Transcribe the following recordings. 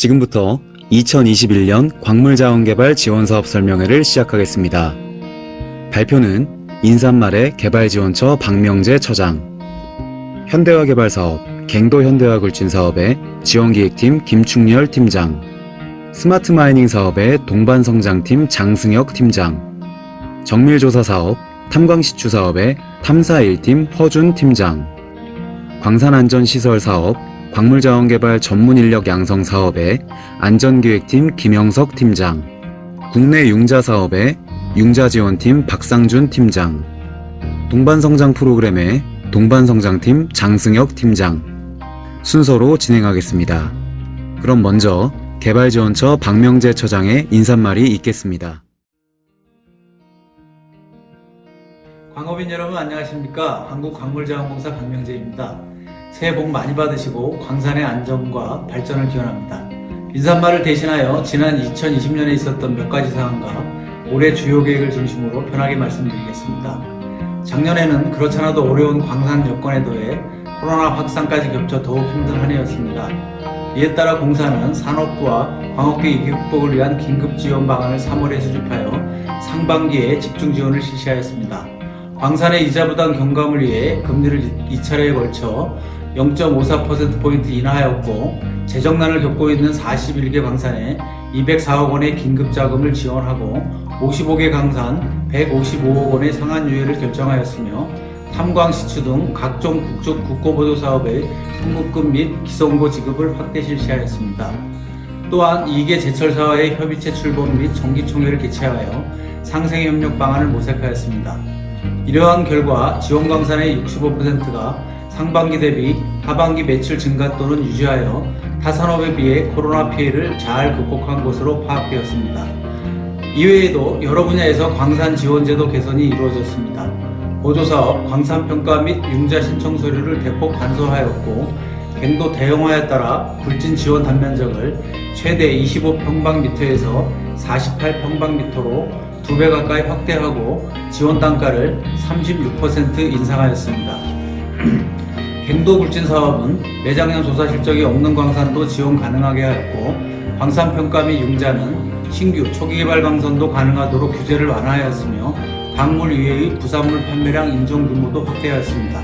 지금부터 2021년 광물자원개발 지원사업 설명회를 시작하겠습니다. 발표는 인산말의 개발지원처 박명재 처장, 현대화개발사업 갱도현대화굴진사업의 지원기획팀 김충렬 팀장, 스마트마이닝 사업의 동반성장팀 장승혁 팀장, 정밀조사사업 탐광시추사업의 탐사1팀 허준 팀장, 광산안전시설사업 광물자원개발 전문인력 양성 사업의 안전기획팀 김영석 팀장, 국내 융자사업의 융자지원팀 박상준 팀장, 동반성장 프로그램의 동반성장팀 장승혁 팀장, 순서로 진행하겠습니다. 그럼 먼저 개발지원처 박명재 처장의 인사말이 있겠습니다. 광업인 여러분 안녕하십니까? 한국광물자원공사 박명재입니다. 새해 복 많이 받으시고 광산의 안전과 발전을 기원합니다. 인사말을 대신하여 지난 2020년에 있었던 몇 가지 사항과 올해 주요 계획을 중심으로 편하게 말씀드리겠습니다. 작년에는 그렇잖아도 어려운 광산 여건에 더해 코로나 확산까지 겹쳐 더욱 힘든 한 해였습니다. 이에 따라 공사는 산업부와 광업계 위기 극복을 위한 긴급 지원 방안을 3월에 수립하여 상반기에 집중 지원을 실시하였습니다. 광산의 이자 부담 경감을 위해 금리를 2차례에 걸쳐 0.54%포인트 인하하였고, 재정난을 겪고 있는 41개 광산에 204억 원의 긴급 자금을 지원하고 55개 광산 155억 원의 상한유예를 결정하였으며, 탐광시추 등 각종 국고보조 사업의 현금급 및 기성고 지급을 확대 실시하였습니다. 또한 2개 제철사와의 협의체 출범 및 정기총회를 개최하여 상생협력 방안을 모색하였습니다. 이러한 결과 지원광산의 65%가 상반기 대비 하반기 매출 증가 또는 유지하여 타산업에 비해 코로나 피해를 잘 극복한 것으로 파악되었습니다. 이외에도 여러 분야에서 광산 지원제도 개선이 이루어졌습니다. 보조사업, 광산평가 및 융자 신청 서류를 대폭 간소화하였고, 갱도 대형화에 따라 굴진 지원 단면적을 최대 25평방미터에서 48평방미터로 2배 가까이 확대하고 지원 단가를 36% 인상하였습니다. 갱도 굴진 사업은 매작년 조사 실적이 없는 광산도 지원 가능하게 하였고, 광산평가 및 융자는 신규 초기개발 광산도 가능하도록 규제를 완화하였으며, 광물 이외의 부산물 판매량 인정 규모도 확대하였습니다.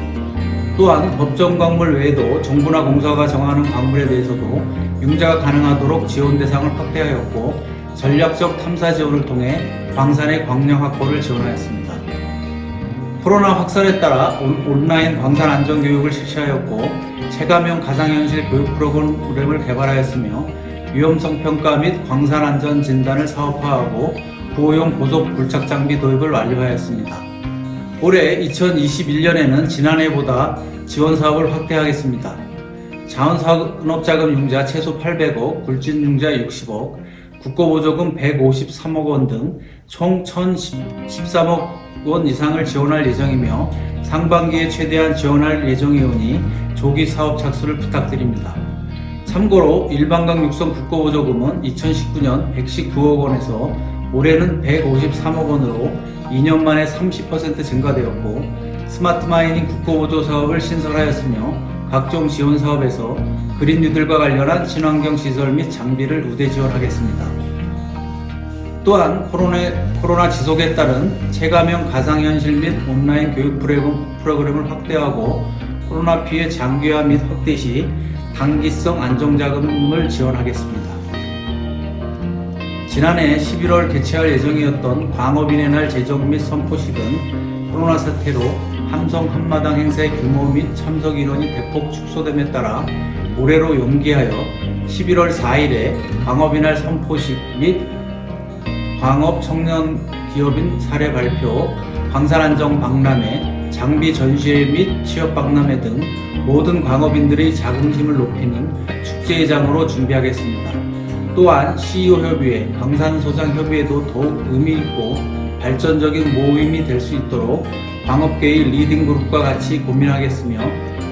또한 법정 광물 외에도 정부나 공사가 정하는 광물에 대해서도 융자가 가능하도록 지원 대상을 확대하였고, 전략적 탐사 지원을 통해 광산의 광량 확보를 지원하였습니다. 코로나 확산에 따라 온라인 광산 안전 교육을 실시하였고, 체감형 가상현실 교육 프로그램을 개발하였으며, 위험성 평가 및 광산 안전 진단을 사업화하고 구호용 고속 굴착 장비 도입을 완료하였습니다. 올해 2021년에는 지난해보다 지원 사업을 확대하겠습니다. 자원산업자금 융자 최소 800억, 굴진 융자 60억, 국고보조금 153억 원 등 총 1,013억 원 이상을 지원할 예정이며, 상반기에 최대한 지원할 예정이오니 조기 사업 착수를 부탁드립니다. 참고로 일반강 육성 국고보조금은 2019년 119억 원에서 올해는 153억 원으로 2년 만에 30% 증가되었고, 스마트마이닝 국고보조 사업을 신설하였으며, 각종 지원 사업에서 그린뉴딜과 관련한 친환경 시설 및 장비를 우대 지원하겠습니다. 또한 코로나 지속에 따른 체감형 가상현실 및 온라인 교육 프로그램을 확대하고, 코로나 피해 장기화 및 확대 시 단기성 안정자금을 지원하겠습니다. 지난해 11월 개최할 예정이었던 광업인의 날 제정 및 선포식은 코로나 사태로 함성 한마당 행사의 규모 및 참석 인원이 대폭 축소됨에 따라 올해로 연기하여 11월 4일에 광업인 날 선포식 및 광업 청년 기업인 사례 발표, 광산안정 박람회, 장비 전시회 및 취업 박람회 등 모든 광업인들의 자긍심을 높이는 축제회장으로 준비하겠습니다. 또한 CEO 협의회, 광산소장 협의회도 더욱 의미있고 발전적인 모임이 될 수 있도록 광업계의 리딩그룹과 같이 고민하겠으며,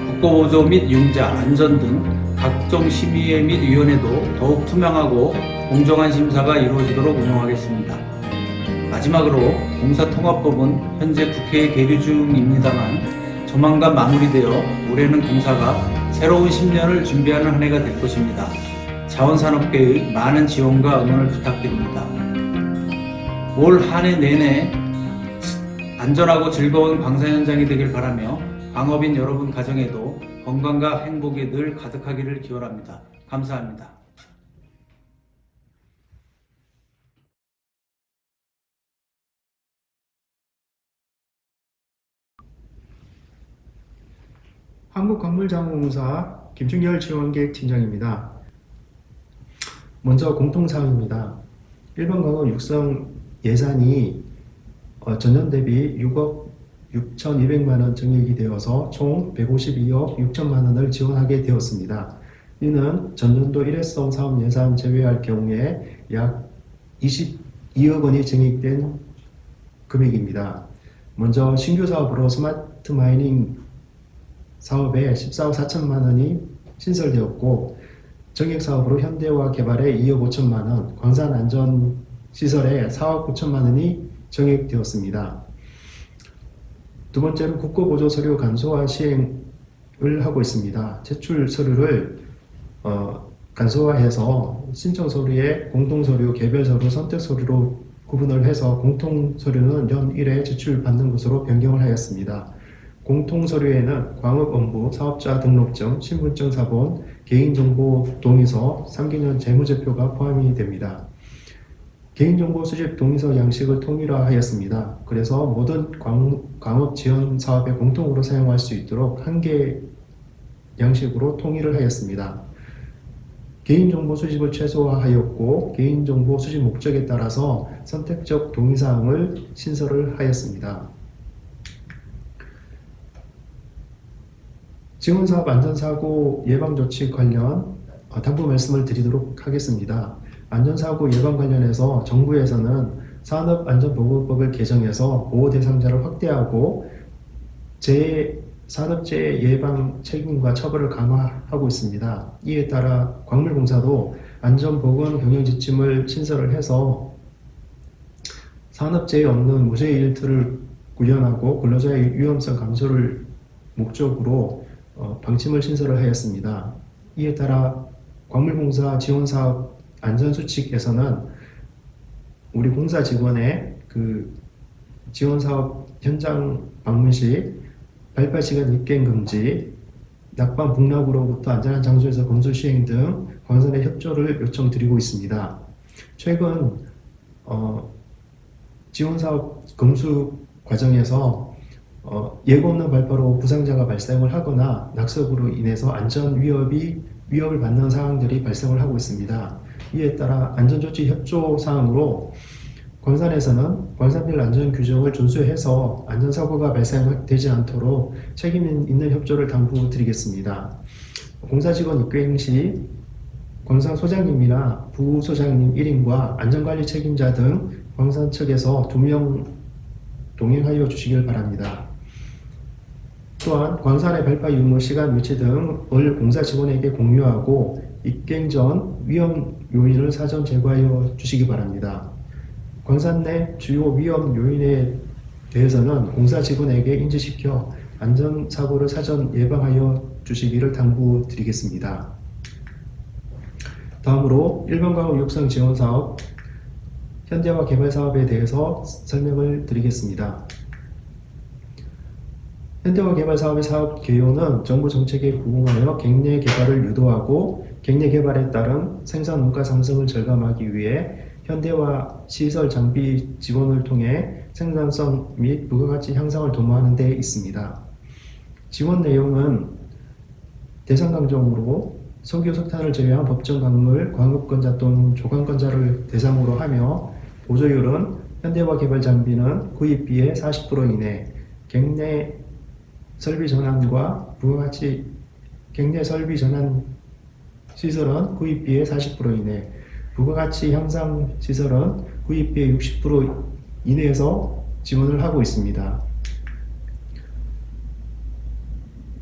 국고보조 및 융자, 안전 등 각종 심의회 및 위원회도 더욱 투명하고 공정한 심사가 이루어지도록 운영하겠습니다. 마지막으로 공사통합법은 현재 국회에 계류 중입니다만 조만간 마무리되어 올해는 공사가 새로운 10년을 준비하는 한 해가 될 것입니다. 자원산업계의 많은 지원과 응원을 부탁드립니다. 올 한 해 내내 안전하고 즐거운 광산 현장이 되길 바라며 광업인 여러분 가정에도 건강과 행복이 늘 가득하기를 기원합니다. 감사합니다. 한국광물자원공사 김충열 지원계획 팀장입니다. 먼저 공통사항입니다. 일반 광업 육성 예산이 전년 대비 6억 6,200만원 증액이 되어서 총 152억 6천만원을 지원하게 되었습니다. 이는 전년도 일회성 사업 예산 제외할 경우에 약 22억 원이 증액된 금액입니다. 먼저 신규 사업으로 스마트 마이닝 사업에 14억 4천만 원이 신설되었고, 정액 사업으로 현대화 개발에 2억 5천만 원, 광산 안전 시설에 4억 9천만 원이 정액되었습니다. 두 번째로 국고보조 서류 간소화 시행을 하고 있습니다. 제출 서류를 간소화해서 신청 서류에 공동 서류, 개별 서류, 선택 서류로 구분을 해서 공통 서류는 연 1회 제출받는 것으로 변경을 하였습니다. 공통 서류에는 광업업무, 사업자 등록증, 신분증 사본, 개인정보 동의서, 3개년 재무제표가 포함이 됩니다. 개인정보 수집 동의서 양식을 통일화하였습니다. 그래서 모든 광업 지원 사업에 공통으로 사용할 수 있도록 한 개 양식으로 통일을 하였습니다. 개인정보 수집을 최소화하였고, 개인정보 수집 목적에 따라서 선택적 동의사항을 신설을 하였습니다. 지원사업 안전사고 예방조치 관련 당부 말씀을 드리도록 하겠습니다. 안전사고 예방 관련해서 정부에서는 산업안전보건법을 개정해서 보호 대상자를 확대하고 산업재해 예방 책임과 처벌을 강화하고 있습니다. 이에 따라 광물공사도 안전보건 경영지침을 신설을 해서 산업재해 없는 무사히 일터를 구현하고 근로자의 위험성 감소를 목적으로 방침을 신설을 하였습니다. 이에 따라 광물공사 지원사업 안전수칙에서는 우리 공사 직원의 지원사업 현장 방문 시 발발시간 입갱 금지, 낙방 북락으로부터 안전한 장소에서 검수 시행 등 광산의 협조를 요청드리고 있습니다. 최근 지원사업 검수 과정에서 예고 없는 발파로 부상자가 발생을 하거나 낙석으로 인해서 안전 위협을 받는 상황들이 발생을 하고 있습니다. 이에 따라 안전조치 협조 사항으로 광산에서는 광산별 안전 규정을 준수해서 안전사고가 발생되지 않도록 책임 있는 협조를 당부드리겠습니다. 공사 직원 입경 시 광산 소장님이나 부소장님 1인과 안전관리 책임자 등 광산 측에서 2명 동행하여 주시길 바랍니다. 또한 광산의 발파 유무 시간 위치 등을 공사 직원에게 공유하고 입경 전 위험 요인을 사전 제거하여 주시기 바랍니다. 광산 내 주요 위험 요인에 대해서는 공사 직원에게 인지시켜 안전사고를 사전 예방하여 주시기를 당부드리겠습니다. 다음으로 일반광업 육성 지원 사업 현대화 개발 사업에 대해서 설명을 드리겠습니다. 현대화 개발 사업의 사업 개요는 정부 정책에 부응하여 객내 개발을 유도하고 객내 개발에 따른 생산 원가 상승을 절감하기 위해 현대화 시설 장비 지원을 통해 생산성 및 부가가치 향상을 도모하는 데 있습니다. 지원 내용은 대상 강정으로 석유, 석탄을 제외한 법정 광물, 광업권자 또는 조강권자를 대상으로 하며 보조율은 현대화 개발 장비는 구입비의 40% 이내, 객내 설비 전환과 부가가치 객내 설비 전환 시설은 구입비의 40% 이내, 부가가치 향상 시설은 구입비의 60% 이내에서 지원을 하고 있습니다.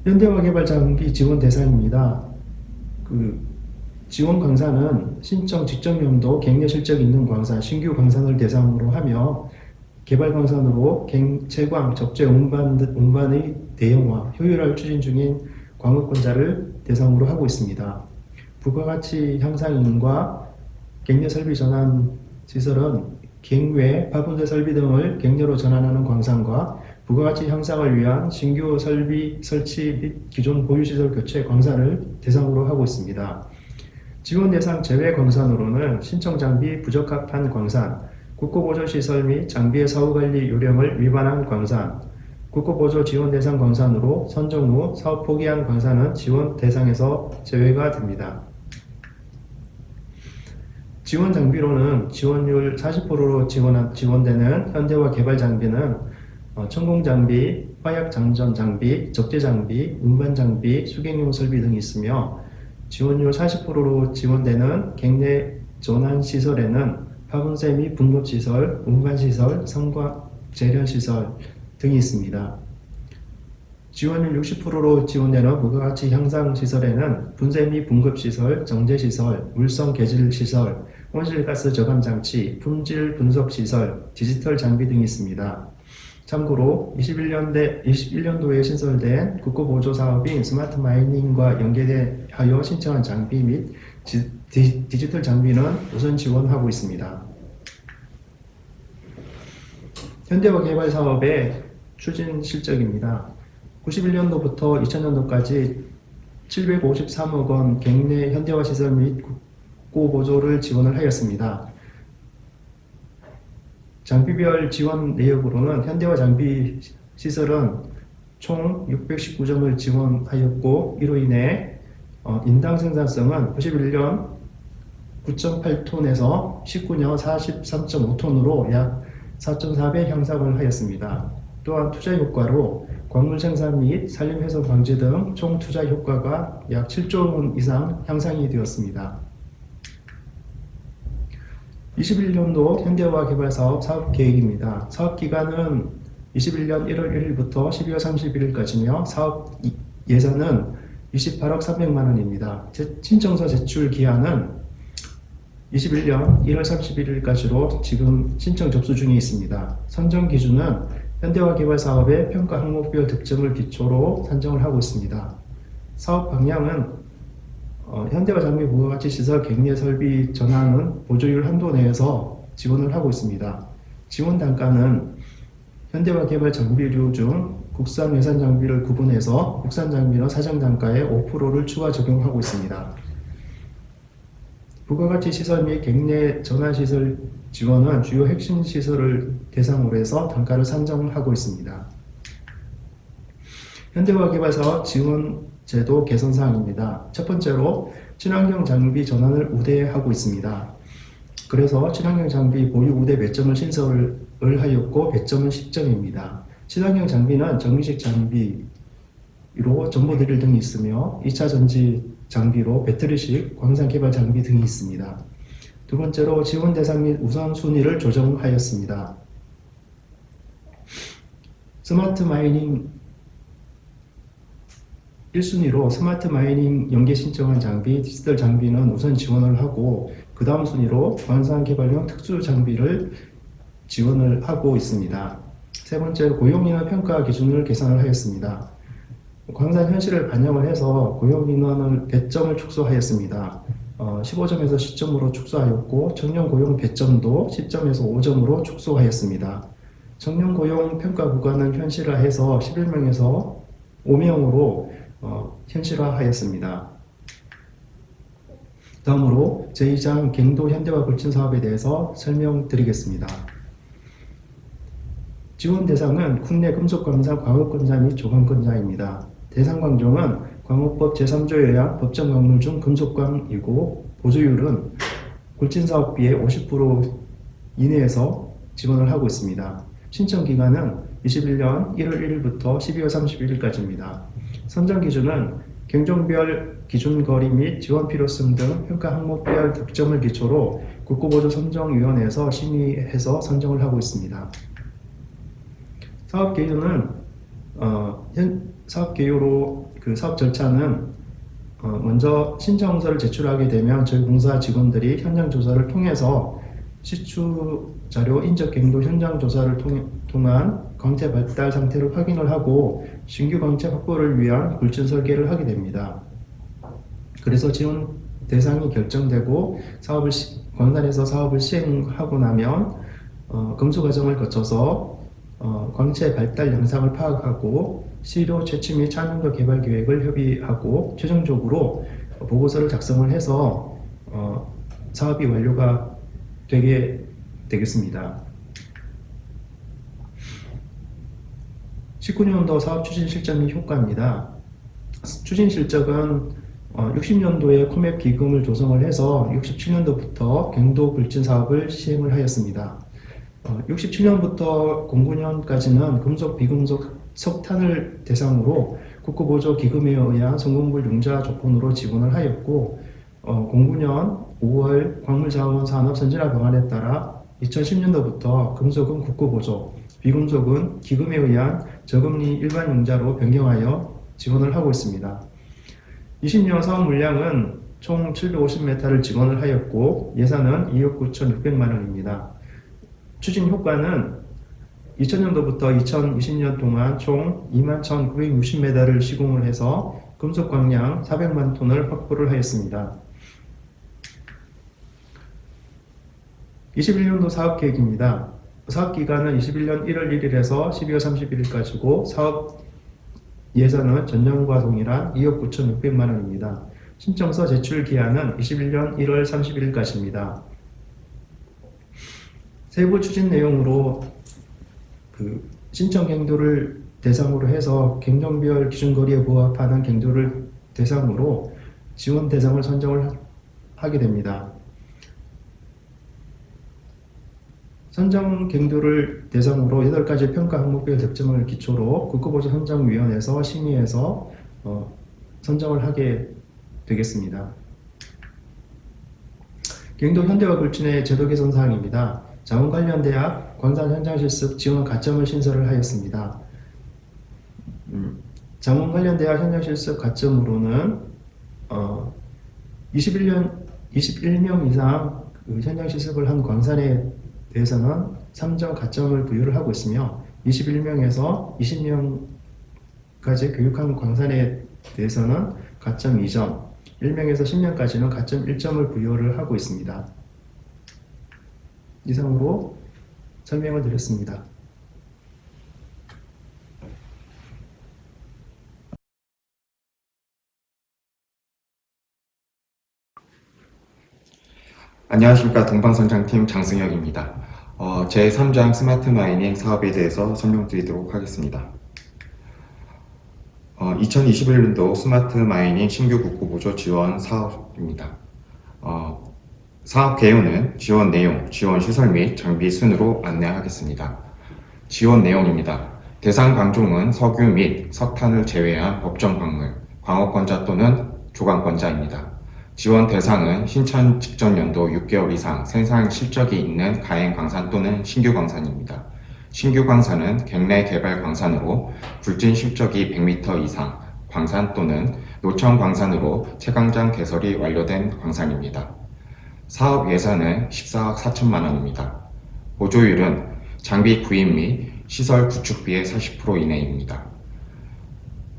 현대화 개발 장비 지원 대상입니다. 지원 광산은 신청 직접 연도 객내 실적 있는 광산, 신규 광산을 대상으로 하며 개발 광산으로 채광, 적재 운반의 대형화, 효율화를 추진 중인 광업권자를 대상으로 하고 있습니다. 부가가치 향상인과 객내 설비 전환 시설은 객외 파분대 설비 등을 객내로 전환하는 광산과 부가가치 향상을 위한 신규 설비 설치 및 기존 보유시설 교체 광산을 대상으로 하고 있습니다. 지원 대상 제외 광산으로는 신청 장비 부적합한 광산, 국고보조시설 및 장비의 사후관리 요령을 위반한 광산, 국고보조 지원 대상 광산으로 선정 후 사업 포기한 광산은 지원 대상에서 제외가 됩니다. 지원 장비로는 지원율 40%로 지원되는 현대화 개발 장비는 천공 장비, 화약 장전 장비, 적재 장비, 운반 장비, 수경용 설비 등이 있으며 지원율 40%로 지원되는 객내 전환 시설에는 파분세 및 분급 시설, 운반 시설, 성과 재련 시설 등이 있습니다. 지원율 60%로 지원되는 부가가치 향상 시설에는 분쇄 및 분급 시설, 정제 시설, 물성 개질 시설, 온실가스 저감 장치, 품질 분석 시설, 디지털 장비 등이 있습니다. 참고로 21년도에 신설된 국고보조 사업인 스마트 마이닝과 연계하여 신청한 장비 및 디지털 장비는 우선 지원하고 있습니다. 현대화 개발 사업의 추진 실적입니다. 91년도부터 2000년도까지 753억 원 객내 현대화 시설 및 국고보조를 지원을 하였습니다. 장비별 지원 내역으로는 현대화 장비 시설은 총 619점을 지원하였고 이로 인해 인당 생산성은 91년 9.8톤에서 19년 43.5톤으로 약 4.4배 향상을 하였습니다. 또한 투자 효과로 광물 생산 및 산림 훼손 방지 등 총 투자 효과가 약 7조 원 이상 향상이 되었습니다. 21년도 현대화 개발 사업 사업 계획입니다. 사업 기간은 21년 1월 1일부터 12월 31일까지며 사업 예산은 28억 300만 원입니다. 신청서 제출 기한은 21년 1월 31일까지로 지금 신청 접수 중에 있습니다. 선정 기준은 현대화 개발 사업의 평가 항목별 득점을 기초로 산정을 하고 있습니다. 사업 방향은 현대화 장비 부가가치 시설 객내 설비 전환은 보조율 한도 내에서 지원을 하고 있습니다. 지원 단가는 현대화 개발 장비류 중 국산 외산 장비를 구분해서 국산 장비는 사정 단가의 5%를 추가 적용하고 있습니다. 부가가치 시설 및 객내 전환 시설 지원은 주요 핵심 시설을 대상으로 해서 단가를 산정하고 있습니다. 현대화 개발 사업 지원 제도 개선 사항입니다. 첫 번째로 친환경 장비 전환을 우대하고 있습니다. 그래서 친환경 장비 보유 우대 배점을 신설을 하였고 배점은 10점입니다. 친환경 장비는 정미식 장비로 전보 드릴 등이 있으며 2차 전지 장비로 배터리식 광산 개발 장비 등이 있습니다. 두 번째로 지원 대상 및 우선순위를 조정하였습니다. 스마트 마이닝 1순위로 스마트 마이닝 연계 신청한 장비, 디지털 장비는 우선 지원을 하고 그 다음 순위로 광산 개발용 특수 장비를 지원을 하고 있습니다. 세 번째로 고용인원 평가 기준을 개선을 하였습니다. 광산 현실을 반영을 해서 고용인원을 100점을 축소하였습니다. 15점에서 10점으로 축소하였고 청년 고용 배점도 10점에서 5점으로 축소하였습니다. 청년 고용 평가 구간을 현실화해서 11명에서 5명으로 현실화하였습니다. 다음으로 제2장 갱도 현대화 굴진 사업에 대해서 설명드리겠습니다. 지원 대상은 국내 금속광산 광업권자 및 조광권자입니다. 대상 광종은 광업법 제3조 요약 법정 광물 중 금속광이고 보조율은 굴진 사업비의 50% 이내에서 지원을 하고 있습니다. 신청 기간은 21년 1월 1일부터 12월 31일까지입니다. 선정 기준은 경종별 기준 거리 및 지원 필요성 등 평가 항목별 득점을 기초로 국고보조 선정위원회에서 심의해서 선정을 하고 있습니다. 사업 개요는 사업 개요로 그 사업 절차는 먼저 신청서를 제출하게 되면 저희 공사 직원들이 현장 조사를 통해서 시추 자료 인적 갱도 현장 조사를 통한 광채 발달 상태를 확인을 하고 신규 광채 확보를 위한 굴진 설계를 하게 됩니다. 그래서 지원 대상이 결정되고 광산에서 사업을 시행하고 나면 검수 과정을 거쳐서 광채 발달 양상을 파악하고 시료 채취 및 찬연도 개발 계획을 협의하고 최종적으로 보고서를 작성을 해서 사업이 완료가 되게 되겠습니다. 19년도 사업 추진 실적 및 효과입니다. 추진 실적은 60년도에 코맵 기금을 조성을 해서 67년도부터 경도 불진 사업을 시행을 하였습니다. 67년부터 09년까지는 금속, 비금속, 석탄을 대상으로 국고보조 기금에 의한 성공불 융자 조건으로 지원을 하였고 09년 5월 광물자원 산업 선진화 방안에 따라 2010년도부터 금속은 국고보조, 비금속은 기금에 의한 저금리 일반 융자로 변경하여 지원을 하고 있습니다. 20년 사업 물량은 총 750m를 지원을 하였고 예산은 2억 9,600만 원입니다. 추진 효과는 2000년도부터 2020년 동안 총 21,960m를 시공을 해서 금속 광량 400만 톤을 확보를 하였습니다. 21년도 사업 계획입니다. 사업 기간은 21년 1월 1일에서 12월 31일까지고 사업 예산은 전년과 동일한 2억 9,600만 원입니다. 신청서 제출 기한은 21년 1월 31일까지입니다. 세부 추진 내용으로 신청 갱도를 대상으로 해서 갱년별 기준거리에 부합하는 갱도를 대상으로 지원 대상을 선정을 하게 됩니다. 선정 갱도를 대상으로 8가지 평가 항목별 득점을 기초로 국고보조 선정위원회에서 심의해서 선정을 하게 되겠습니다. 갱도 현대화 불진의 제도 개선 사항입니다. 자원관련대학 광산 현장 실습 지원 가점을 신설을 하였습니다. 자원관련대학 현장 실습 가점으로는 21명 이상 현장 실습을 한 광산에 대해서는 3점 가점을 부여를 하고 있으며 21명에서 20명까지 교육한 광산에 대해서는 가점 2점, 1명에서 10명까지는 가점 1점을 부여를 하고 있습니다. 이상으로 설명을 드렸습니다. 안녕하십니까. 동방선장팀 장승혁입니다. 제3장 스마트 마이닝 사업에 대해서 설명드리도록 하겠습니다. 2021년도 스마트 마이닝 신규 국고보조 지원 사업입니다. 사업 개요는 지원 내용, 지원 시설 및 장비 순으로 안내하겠습니다. 지원 내용입니다. 대상 광종은 석유 및 석탄을 제외한 법정 광물, 광업권자 또는 조강권자입니다. 지원 대상은 신청 직전 연도 6개월 이상 생산 실적이 있는 가행 광산 또는 신규 광산입니다. 신규 광산은 갱내 개발 광산으로 불진 실적이 100m 이상 광산 또는 노천 광산으로 채광장 개설이 완료된 광산입니다. 사업 예산은 14억 4천만 원입니다. 보조율은 장비 구입 및 시설 구축비의 40% 이내입니다.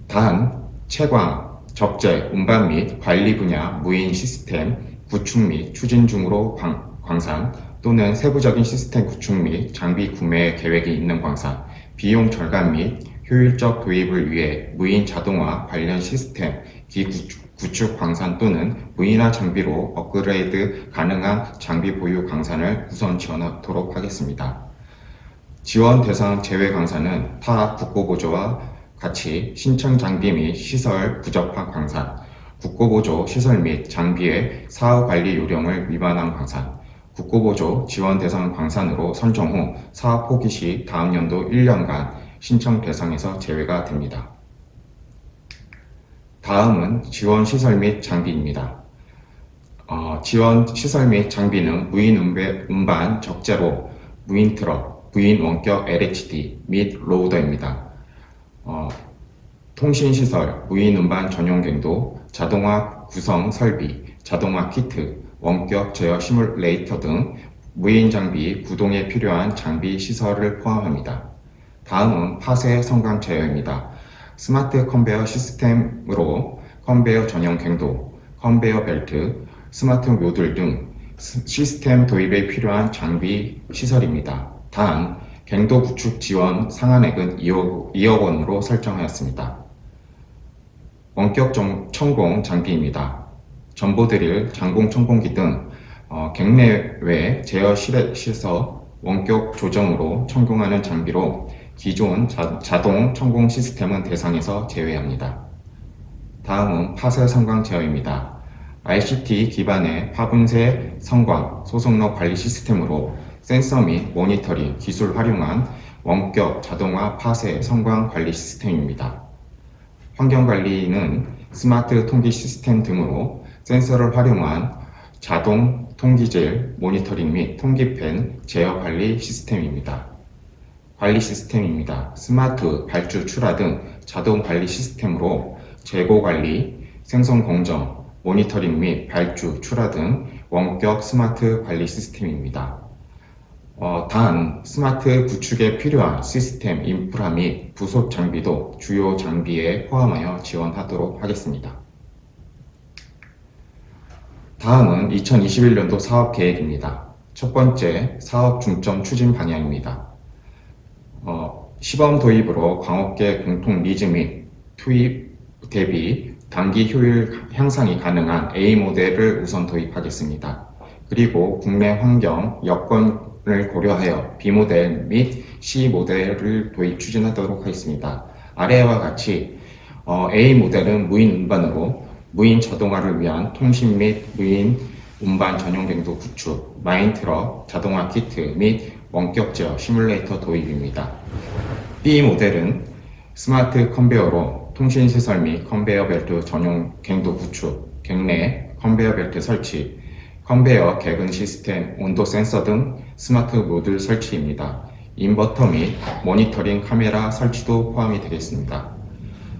단, 채광, 적재, 운반 및 관리 분야 무인 시스템 구축 및 추진 중으로 광산 또는 세부적인 시스템 구축 및 장비 구매 계획이 있는 광산, 비용 절감 및 효율적 도입을 위해 무인 자동화 관련 시스템 구축 광산 또는 무인화 장비로 업그레이드 가능한 장비 보유 광산을 우선 지원하도록 하겠습니다. 지원 대상 제외 광산은 타 국고보조와 같이 신청 장비 및 시설 부적합 광산, 국고보조 시설 및 장비의 사후 관리 요령을 위반한 광산, 국고보조 지원 대상 광산으로 선정 후 사업 포기 시 다음 연도 1년간 신청 대상에서 제외가 됩니다. 다음은 지원 시설 및 장비입니다. 지원 시설 및 장비는 무인 운반 적재로 무인 트럭, 무인 원격 LHD 및 로우더입니다. 통신시설, 무인 운반 전용 갱도, 자동화 구성 설비, 자동화 키트, 원격 제어 시뮬레이터 등 무인 장비 구동에 필요한 장비 시설을 포함합니다. 다음은 파쇄 성광 제어입니다. 스마트 컨베어 시스템으로 컨베어 전용 갱도, 컨베어 벨트, 스마트 모듈 등 시스템 도입에 필요한 장비, 시설입니다. 단, 갱도 구축 지원 상한액은 2억 원으로 설정하였습니다. 원격 천공 장비입니다. 전보드릴, 장공 천공기 등 갱내외 제어 실에서 원격 조정으로 천공하는 장비로 기존 자동 천공 시스템은 대상에서 제외합니다. 다음은 파쇄 성광 제어입니다. RCT 기반의 파분쇄 성광 소속로 관리 시스템으로 센서 및 모니터링 기술 활용한 원격 자동화 파쇄 성광 관리 시스템입니다. 환경 관리는 스마트 통기 시스템 등으로 센서를 활용한 자동 통기질 모니터링 및 통기팬 제어 관리 시스템입니다. 관리 시스템입니다. 스마트 발주 출하 등 자동 관리 시스템으로 재고 관리, 생성 공정, 모니터링 및 발주 출하 등 원격 스마트 관리 시스템입니다. 단 스마트 구축에 필요한 시스템 인프라 및 부속 장비도 주요 장비에 포함하여 지원하도록 하겠습니다. 다음은 2021년도 사업 계획입니다. 첫 번째, 사업 중점 추진 방향입니다. 시범 도입으로 광업계 공통 니즈 및 투입 대비 단기 효율 향상이 가능한 A 모델을 우선 도입하겠습니다. 그리고 국내 환경 여건을 고려하여 B 모델 및 C 모델을 도입 추진하도록 하겠습니다. 아래와 같이 A 모델은 무인 운반으로 무인 자동화를 위한 통신 및 무인 운반 전용 갱도 구축, 마인트럭 자동화 키트 및 원격 제어 시뮬레이터 도입입니다. B 모델은 스마트 컨베어로 통신 시설 및 컨베어 벨트 전용 갱도 구축, 갱내 컨베어 벨트 설치, 컨베어 개근 시스템, 온도 센서 등 스마트 모듈 설치입니다. 인버터 및 모니터링 카메라 설치도 포함이 되겠습니다.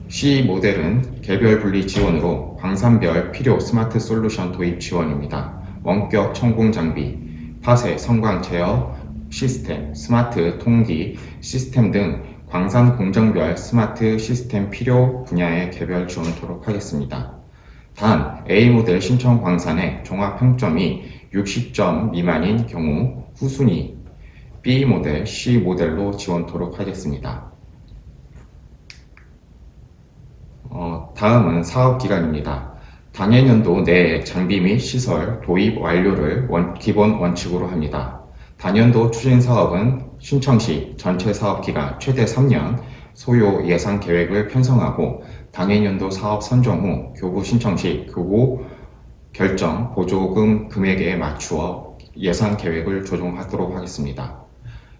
C 모델은 개별 분리 지원으로 광산별 필요 스마트 솔루션 도입 지원입니다. 원격 천공 장비, 파쇄, 성광 제어 시스템, 스마트 통기 시스템 등 광산 공정별 스마트 시스템 필요 분야에 개별 지원하도록 하겠습니다. 단 A 모델 신청 광산의 종합 평점이 60점 미만인 경우 후순위, B 모델, C 모델로 지원토록 하겠습니다. 다음은 사업 기간입니다. 당해년도 내에 장비 및 시설 도입 완료를 기본 원칙으로 합니다. 단연도 추진 사업은 신청 시 전체 사업 기간 최대 3년 소요 예산 계획을 편성하고 당해년도 사업 선정 후 교부 신청 시 교부 결정 보조금 금액에 맞추어 예산 계획을 조정하도록 하겠습니다.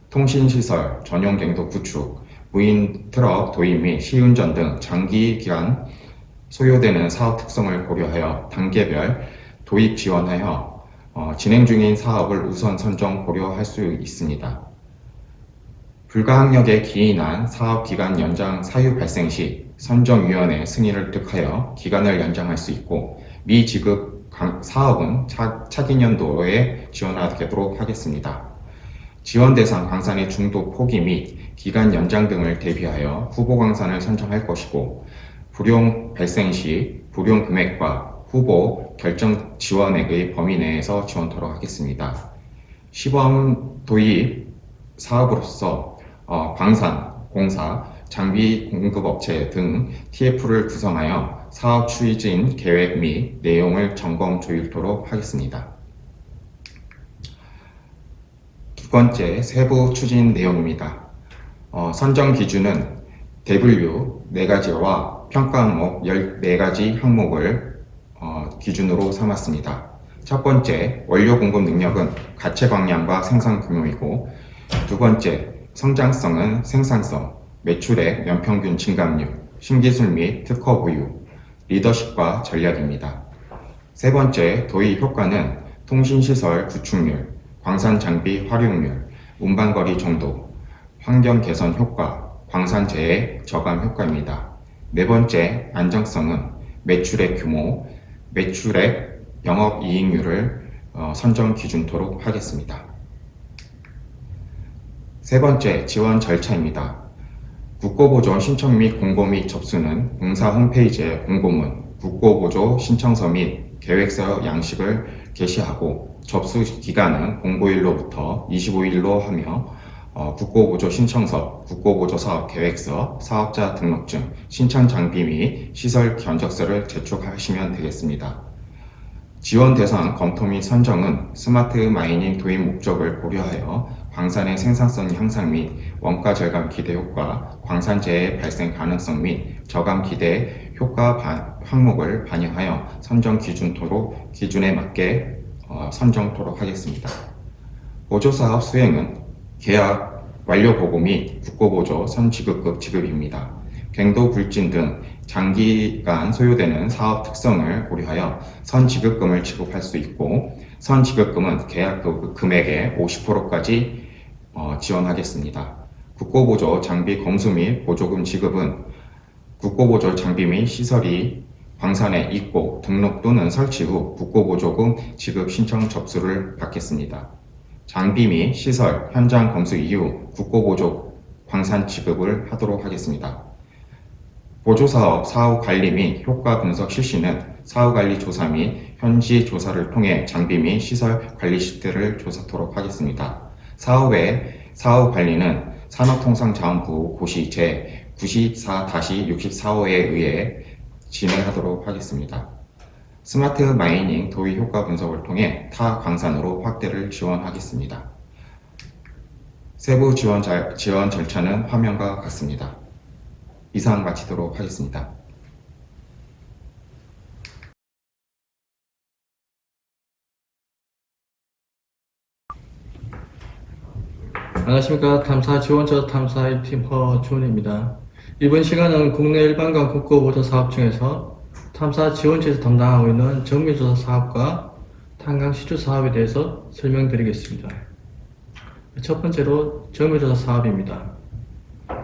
통신시설 전용 갱도 구축, 무인 트럭 도입 및 시운전 등 장기 기간 소요되는 사업 특성을 고려하여 단계별 도입 지원하여 진행 중인 사업을 우선 선정 고려할 수 있습니다. 불가항력에 기인한 사업 기간 연장 사유 발생 시 선정위원회 승인을 득하여 기간을 연장할 수 있고 미지급 사업은 차기 년도에 지원하도록 하겠습니다. 지원 대상 광산의 중도 포기 및 기간 연장 등을 대비하여 후보 광산을 선정할 것이고 불용 발생 시 불용 금액과 후보 결정 지원액의 범위 내에서 지원토록 하겠습니다. 시범 도입 사업으로서 광산, 공사, 장비 공급업체 등 TF를 구성하여 사업 추진 계획 및 내용을 점검 조율토록 하겠습니다. 두 번째, 세부 추진 내용입니다. 선정 기준은 W 4가지와 평가 항목 14가지 항목을 기준으로 삼았습니다. 첫 번째, 원료 공급 능력은 가체 광량과 생산 규모이고, 두 번째, 성장성은 생산성, 매출액, 연평균 증감률, 신기술 및 특허 보유, 리더십과 전략입니다. 세 번째, 도입 효과는 통신시설 구축률, 광산 장비 활용률, 운반거리 정도, 환경 개선 효과, 광산재해 저감 효과입니다. 네 번째, 안정성은 매출액 규모, 매출액, 영업이익률을 선정 기준토록 하겠습니다. 세 번째, 지원 절차입니다. 국고보존 신청 및 공고 및 접수는 공사 홈페이지에 공고문, 국고보조 신청서 및 계획서 양식을 게시하고 접수 기간은 공고일로부터 25일로 하며 국고보조 신청서, 국고보조 사업 계획서, 사업자 등록증, 신청 장비 및 시설 견적서를 제출하시면 되겠습니다. 지원 대상 검토 및 선정은 스마트 마이닝 도입 목적을 고려하여 광산의 생산성 향상 및 원가 절감 기대 효과, 광산재해 발생 가능성 및 저감 기대 효과 항목을 반영하여 선정 기준에 맞게 선정토록 하겠습니다. 보조사업 수행은 계약 완료 보고 및 국고보조 선지급급 지급입니다. 갱도 불진 등 장기간 소요되는 사업 특성을 고려하여 선지급금을 지급할 수 있고, 선지급금은 계약 금액의 50%까지 지원하겠습니다. 국고보조 장비 검수 및 보조금 지급은 국고보조 장비 및 시설이 광산에 있고 등록 또는 설치 후 국고보조금 지급 신청 접수를 받겠습니다. 장비 및 시설 현장 검수 이후 국고보조 광산 지급을 하도록 하겠습니다. 보조사업 사후 관리 및 효과 분석 실시는 사후 관리 조사 및 현지 조사를 통해 장비 및 시설 관리 시트를 조사토록 하겠습니다. 사업의 사후 관리는 산업통상자원부 고시 제94-64호에 의해 진행하도록 하겠습니다. 스마트 마이닝 도입 효과 분석을 통해 타 광산으로 확대를 지원하겠습니다. 세부 지원 절차는 화면과 같습니다. 이상 마치도록 하겠습니다. 안녕하십니까. 탐사 지원자 탐사의 팀 허준입니다. 이번 시간은 국내 일반관 국고보조 사업 중에서 탐사 지원처에서 담당하고 있는 정밀조사 사업과 탄광시추 사업에 대해서 설명드리겠습니다. 첫 번째로 정밀조사 사업입니다.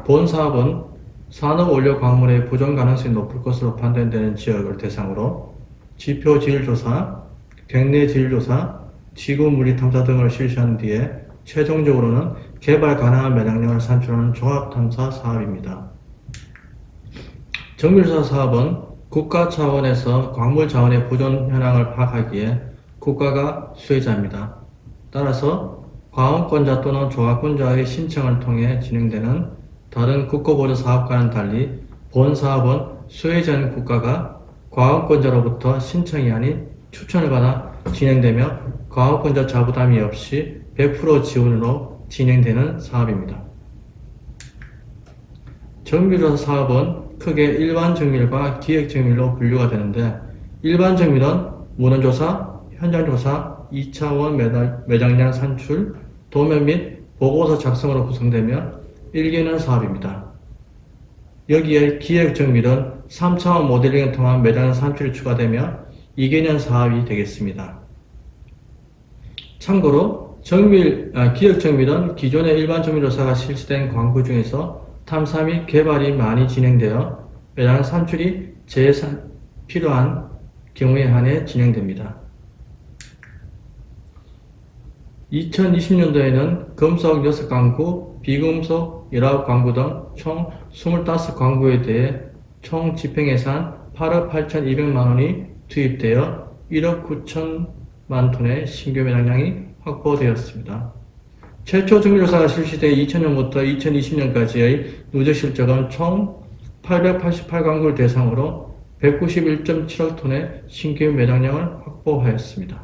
본 사업은 산업원료 광물의 보존 가능성이 높을 것으로 판단되는 지역을 대상으로 지표 지질조사, 객내 지질조사, 지구 물리 탐사 등을 실시한 뒤에 최종적으로는 개발 가능한 매장량을 산출하는 종합탐사 사업입니다. 정밀조사 사업은 국가 차원에서 광물 자원의 보존 현황을 파악하기에 국가가 수혜자입니다. 따라서 과원권자 또는 조합권자의 신청을 통해 진행되는 다른 국고보조 사업과는 달리 본 사업은 수혜자인 국가가 과원권자로부터 신청이 아닌 추천을 받아 진행되며 과원권자 자부담이 없이 100% 지원으로 진행되는 사업입니다. 정밀조사 사업은 크게 일반 정밀과 기획 정밀로 분류가 되는데, 일반 정밀은 문헌조사, 현장조사, 2차원 매장량 산출, 도면 및 보고서 작성으로 구성되며 1개년 사업입니다. 여기에 기획 정밀은 3차원 모델링을 통한 매장 산출이 추가되며 2개년 사업이 되겠습니다. 참고로 기획 정밀은 기존의 일반 정밀조사가 실시된 광구 중에서 탐사 및 개발이 많이 진행되어 매장 산출이 필요한 경우에 한해 진행됩니다. 2020년도에는 금속 6광구, 비금속 19광구 등 총 25광구에 대해 총 집행예산 8억 8,200만원이 투입되어 1억 9천만 톤의 신규 매장량이 확보되었습니다. 최초 정밀조사가 실시된 2000년부터 2020년까지의 누적 실적은 총 888광구를 대상으로 191.7억 톤의 신규 매장량을 확보하였습니다.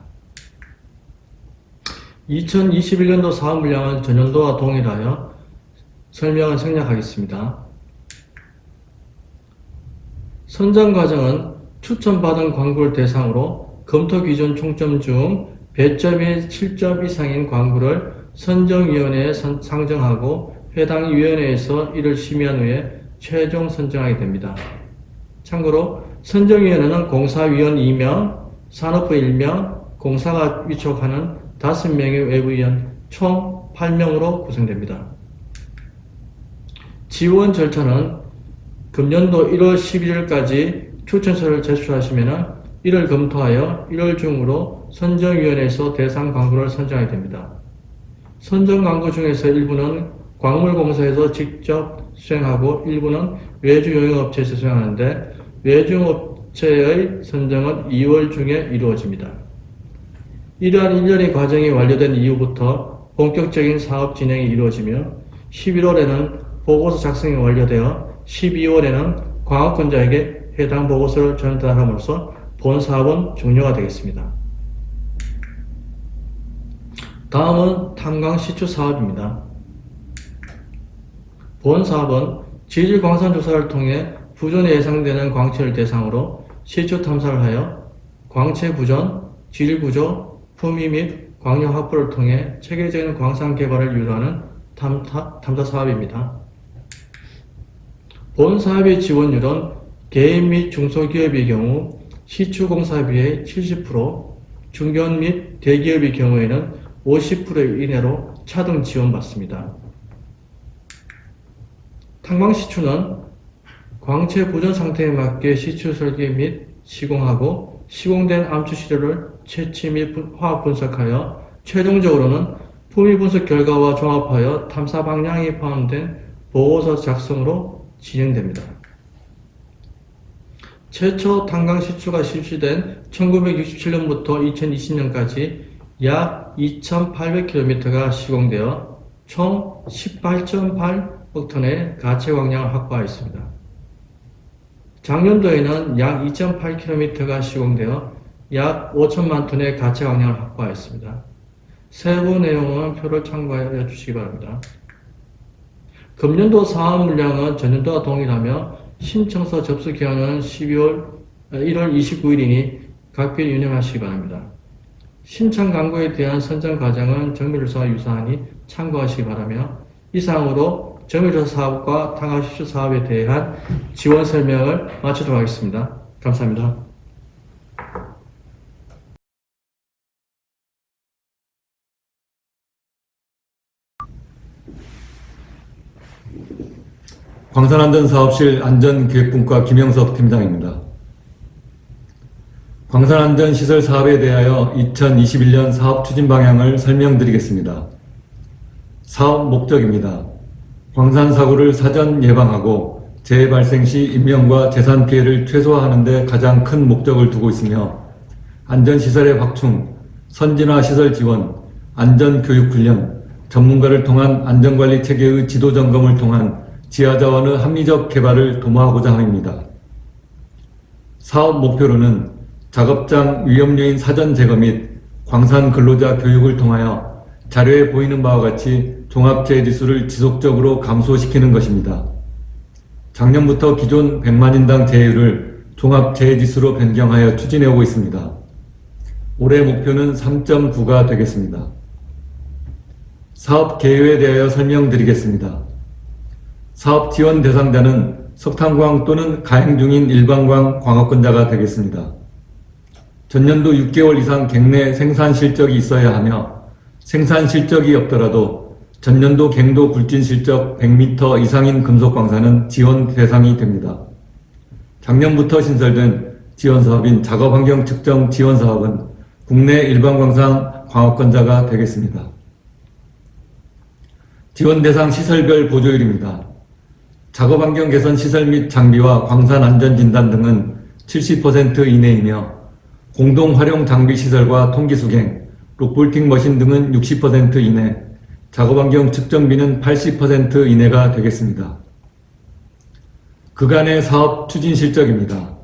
2021년도 사업 물량은 전년도와 동일하여 설명을 생략하겠습니다. 선정 과정은 추천받은 광구를 대상으로 검토 기준 총점 중 100점이 7점 이상인 광구를 선정위원회에 상정하고 해당 위원회에서 이를 심의한 후에 최종 선정하게 됩니다. 참고로 선정위원회는 공사위원 2명, 산업부 1명, 공사가 위촉하는 5명의 외부위원 총 8명으로 구성됩니다. 지원 절차는 금년도 1월 11일까지 추천서를 제출하시면 1월 검토하여 1월 중으로 선정위원회에서 대상 광구를 선정하게 됩니다. 선정 광구 중에서 일부는 광물공사에서 직접 수행하고 일부는 외주 용역업체에서 수행하는데, 외주 업체의 선정은 2월 중에 이루어집니다. 이러한 일련의 과정이 완료된 이후부터 본격적인 사업 진행이 이루어지며 11월에는 보고서 작성이 완료되어 12월에는 광업권자에게 해당 보고서를 전달함으로써 본 사업은 종료가 되겠습니다. 다음은 탄광시추 사업입니다. 본 사업은 지질 광산 조사를 통해 부존이 예상되는 광체를 대상으로 시추 탐사를 하여 광체 부존, 지질 구조, 품위 및 광량 확보를 통해 체계적인 광산 개발을 유도하는 탐사 사업입니다. 본 사업의 지원율은 개인 및 중소기업의 경우 시추공사비의 70%, 중견 및 대기업의 경우에는 50% 이내로 차등 지원받습니다. 탄광시추는 광체 부존 상태에 맞게 시추 설계 및 시공하고 시공된 암초 시료를 채취 및 화학 분석하여 최종적으로는 품위 분석 결과와 종합하여 탐사 방향이 포함된 보고서 작성으로 진행됩니다. 최초 탄광시추가 실시된 1967년부터 2020년까지 약 2,800km가 시공되어 총 18.8억 톤의 가채 광량을 확보하였습니다. 작년도에는 약 2.8km가 시공되어 약 5천만 톤의 가채 광량을 확보하였습니다. 세부 내용은 표를 참고하여 주시기 바랍니다. 금년도 사업 물량은 전년도와 동일하며 신청서 접수 기한은 1월 29일이니 각별 유념하시기 바랍니다. 신청 광고에 대한 선정 과정은 정밀조사와 유사하니 참고하시기 바라며 이상으로 정밀조사 사업과 탄광시추 사업에 대한 지원 설명을 마치도록 하겠습니다. 감사합니다. 광산안전사업실 안전기획분과 김영석 팀장입니다. 광산안전시설 사업에 대하여 2021년 사업 추진 방향을 설명드리겠습니다. 사업 목적입니다. 광산사고를 사전 예방하고 재해 발생 시 인명과 재산 피해를 최소화하는 데 가장 큰 목적을 두고 있으며 안전시설의 확충, 선진화 시설 지원, 안전교육훈련, 전문가를 통한 안전관리 체계의 지도점검을 통한 지하자원의 합리적 개발을 도모하고자 함입니다. 사업 목표로는 작업장 위험요인 사전 제거 및 광산 근로자 교육을 통하여 자료에 보이는 바와 같이 종합재해 지수를 지속적으로 감소시키는 것입니다. 작년부터 기존 100만 인당 재해율을 종합재해 지수로 변경하여 추진해 오고 있습니다. 올해 목표는 3.9가 되겠습니다. 사업 계획에 대하여 설명드리겠습니다. 사업 지원 대상자는 석탄광 또는 가행 중인 일반광 광업권자가 되겠습니다. 전년도 6개월 이상 갱내 생산 실적이 있어야 하며 생산 실적이 없더라도 전년도 갱도 굴진 실적 100m 이상인 금속광산은 지원 대상이 됩니다. 작년부터 신설된 지원사업인 작업환경 측정 지원사업은 국내 일반광산 광업권자가 되겠습니다. 지원 대상 시설별 보조율입니다. 작업환경 개선 시설 및 장비와 광산 안전 진단 등은 70% 이내이며 공동 활용 장비 시설과 통기수갱, 록볼팅 머신 등은 60% 이내, 작업환경 측정비는 80% 이내가 되겠습니다. 그간의 사업 추진 실적입니다.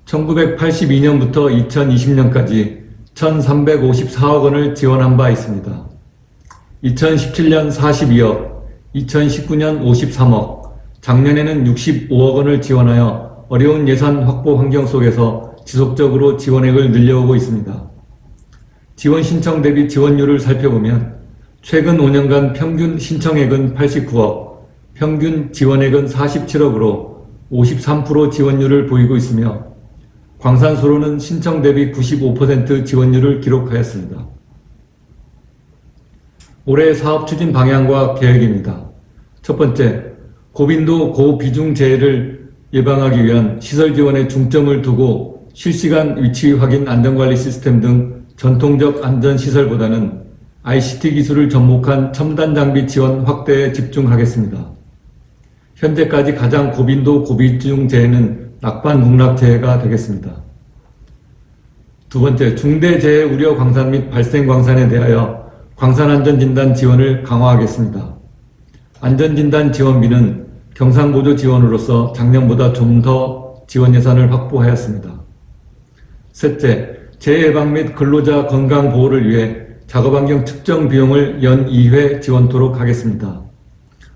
1982년부터 2020년까지 1,354억 원을 지원한 바 있습니다. 2017년 42억, 2019년 53억, 작년에는 65억 원을 지원하여 어려운 예산 확보 환경 속에서 지속적으로 지원액을 늘려오고 있습니다. 지원 신청 대비 지원율을 살펴보면 최근 5년간 평균 신청액은 89억, 평균 지원액은 47억으로 53% 지원율을 보이고 있으며 광산소로는 신청 대비 95% 지원율을 기록하였습니다. 올해 사업 추진 방향과 계획입니다. 첫 번째, 고빈도 고비중 재해를 예방하기 위한 시설 지원에 중점을 두고 실시간 위치 확인 안전관리 시스템 등 전통적 안전시설보다는 ICT 기술을 접목한 첨단 장비 지원 확대에 집중하겠습니다. 현재까지 가장 고빈도 고비중 재해는 낙반 농락재해가 되겠습니다. 두 번째, 중대재해 우려 광산 및 발생 광산에 대하여 광산안전진단 지원을 강화하겠습니다. 안전진단 지원비는 경상보조 지원으로서 작년보다 좀 더 지원 예산을 확보하였습니다. 셋째, 재해 예방 및 근로자 건강 보호를 위해 작업환경 측정 비용을 연 2회 지원토록 하겠습니다.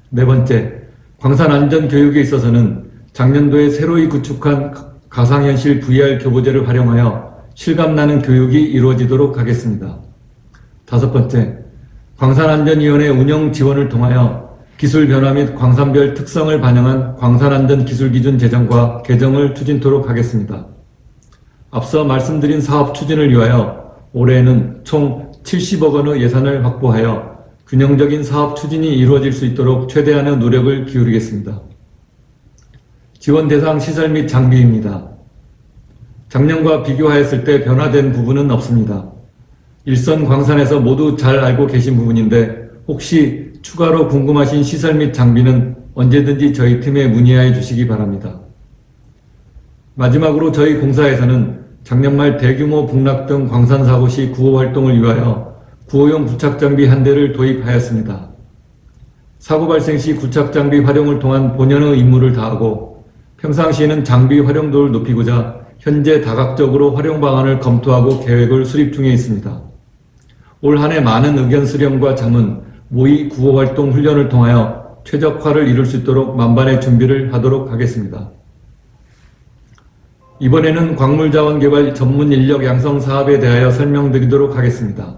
네 번째, 광산안전교육에 있어서는 작년도에 새로이 구축한 가상현실 VR 교보제를 활용하여 실감나는 교육이 이루어지도록 하겠습니다. 다섯 번째, 광산안전위원회 운영 지원을 통하여 기술 변화 및 광산별 특성을 반영한 광산안전기술기준 제정과 개정을 추진토록 하겠습니다. 앞서 말씀드린 사업 추진을 위하여 올해에는 총 70억 원의 예산을 확보하여 균형적인 사업 추진이 이루어질 수 있도록 최대한의 노력을 기울이겠습니다. 지원 대상 시설 및 장비입니다. 작년과 비교하였을 때 변화된 부분은 없습니다. 일선 광산에서 모두 잘 알고 계신 부분인데 혹시 추가로 궁금하신 시설 및 장비는 언제든지 저희 팀에 문의하여 주시기 바랍니다. 마지막으로 저희 공사에서는 작년 말 대규모 북락 등 광산사고 시 구호 활동을 위하여 구호용 부착장비 한 대를 도입하였습니다. 사고 발생 시 구착장비 활용을 통한 본연의 임무를 다하고 평상시에는 장비 활용도를 높이고자 현재 다각적으로 활용 방안을 검토하고 계획을 수립 중에 있습니다. 올 한 해 많은 의견 수렴과 자문, 모의 구호 활동 훈련을 통하여 최적화를 이룰 수 있도록 만반의 준비를 하도록 하겠습니다. 이번에는 광물자원개발 전문인력 양성 사업에 대하여 설명드리도록 하겠습니다.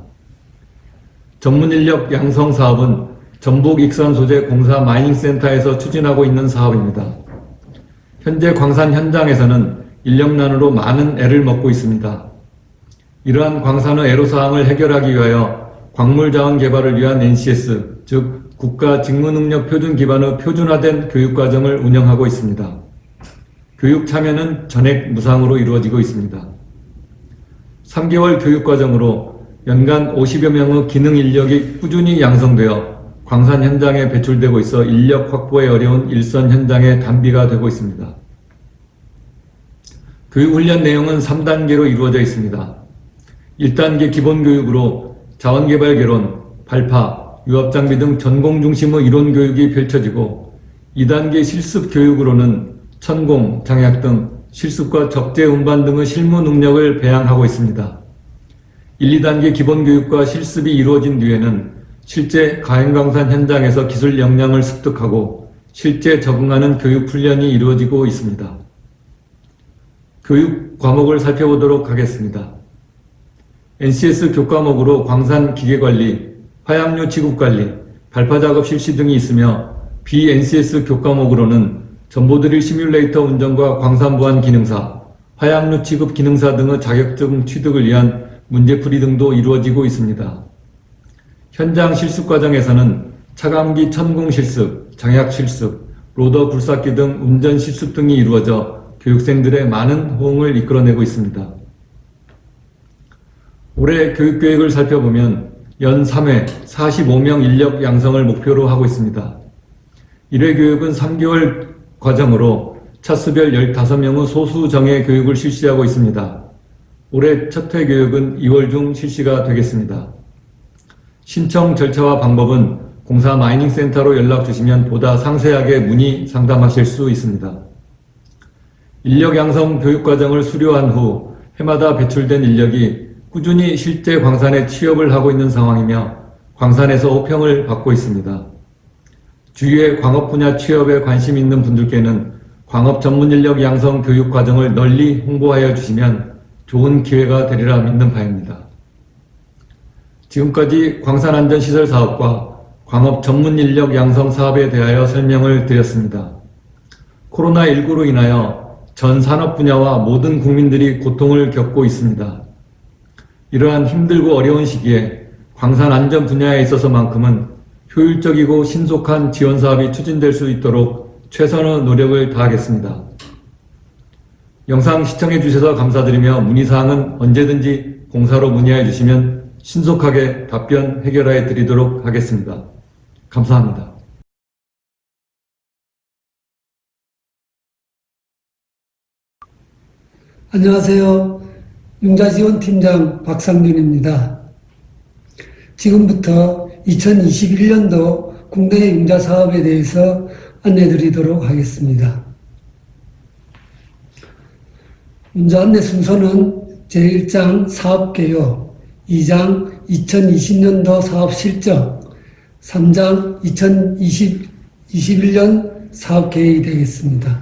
전문인력 양성 사업은 전북익산소재 공사 마이닝센터에서 추진하고 있는 사업입니다. 현재 광산 현장에서는 인력난으로 많은 애를 먹고 있습니다. 이러한 광산의 애로사항을 해결하기 위하여 광물자원 개발을 위한 NCS, 즉 국가직무능력 표준 기반의 표준화된 교육과정을 운영하고 있습니다. 교육 참여는 전액 무상으로 이루어지고 있습니다. 3개월 교육과정으로 연간 50여 명의 기능 인력이 꾸준히 양성되어 광산 현장에 배출되고 있어 인력 확보에 어려운 일선 현장의 단비가 되고 있습니다. 교육훈련 내용은 3단계로 이루어져 있습니다. 1단계 기본교육으로 자원개발 개론, 발파, 유압장비 등 전공 중심의 이론 교육이 펼쳐지고 2단계 실습 교육으로는 천공, 장약 등 실습과 적재 운반 등의 실무 능력을 배양하고 있습니다. 1, 2단계 기본교육과 실습이 이루어진 뒤에는 실제 가행광산 현장에서 기술 역량을 습득하고 실제 적응하는 교육훈련이 이루어지고 있습니다. 교육 과목을 살펴보도록 하겠습니다. NCS 교과목으로 광산 기계관리, 화약류 취급관리, 발파작업 실시 등이 있으며 B-NCS 교과목으로는 전보드릴 시뮬레이터 운전과 광산보안 기능사, 화약류 취급 기능사 등의 자격증 취득을 위한 문제풀이 등도 이루어지고 있습니다. 현장 실습 과정에서는 차감기 천공 실습, 장약 실습, 로더 굴삭기 등 운전 실습 등이 이루어져 교육생들의 많은 호응을 이끌어내고 있습니다. 올해 교육계획을 살펴보면 연 3회 45명 인력 양성을 목표로 하고 있습니다. 1회 교육은 3개월 과정으로 차수별 15명의 소수 정예 교육을 실시하고 있습니다. 올해 첫 회 교육은 2월 중 실시가 되겠습니다. 신청 절차와 방법은 공사 마이닝센터로 연락 주시면 보다 상세하게 문의 상담하실 수 있습니다. 인력 양성 교육 과정을 수료한 후 해마다 배출된 인력이 꾸준히 실제 광산에 취업을 하고 있는 상황이며 광산에서 호평을 받고 있습니다. 주위의 광업 분야 취업에 관심 있는 분들께는 광업 전문 인력 양성 교육 과정을 널리 홍보하여 주시면 좋은 기회가 되리라 믿는 바입니다. 지금까지 광산안전시설 사업과 광업 전문 인력 양성 사업에 대하여 설명을 드렸습니다. 코로나19로 인하여 전 산업 분야와 모든 국민들이 고통을 겪고 있습니다. 이러한 힘들고 어려운 시기에 광산 안전 분야에 있어서만큼은 효율적이고 신속한 지원 사업이 추진될 수 있도록 최선의 노력을 다하겠습니다. 영상 시청해 주셔서 감사드리며 문의사항은 언제든지 공사로 문의해 주시면 신속하게 답변 해결해 드리도록 하겠습니다. 감사합니다. 안녕하세요. 융자지원팀장 박상균입니다. 지금부터 2021년도 국내 융자 사업에 대해서 안내드리도록 하겠습니다. 먼저 안내 순서는 제1장 사업개요, 2장 2020년도 사업 실적, 3장 2021년 사업계획이 되겠습니다.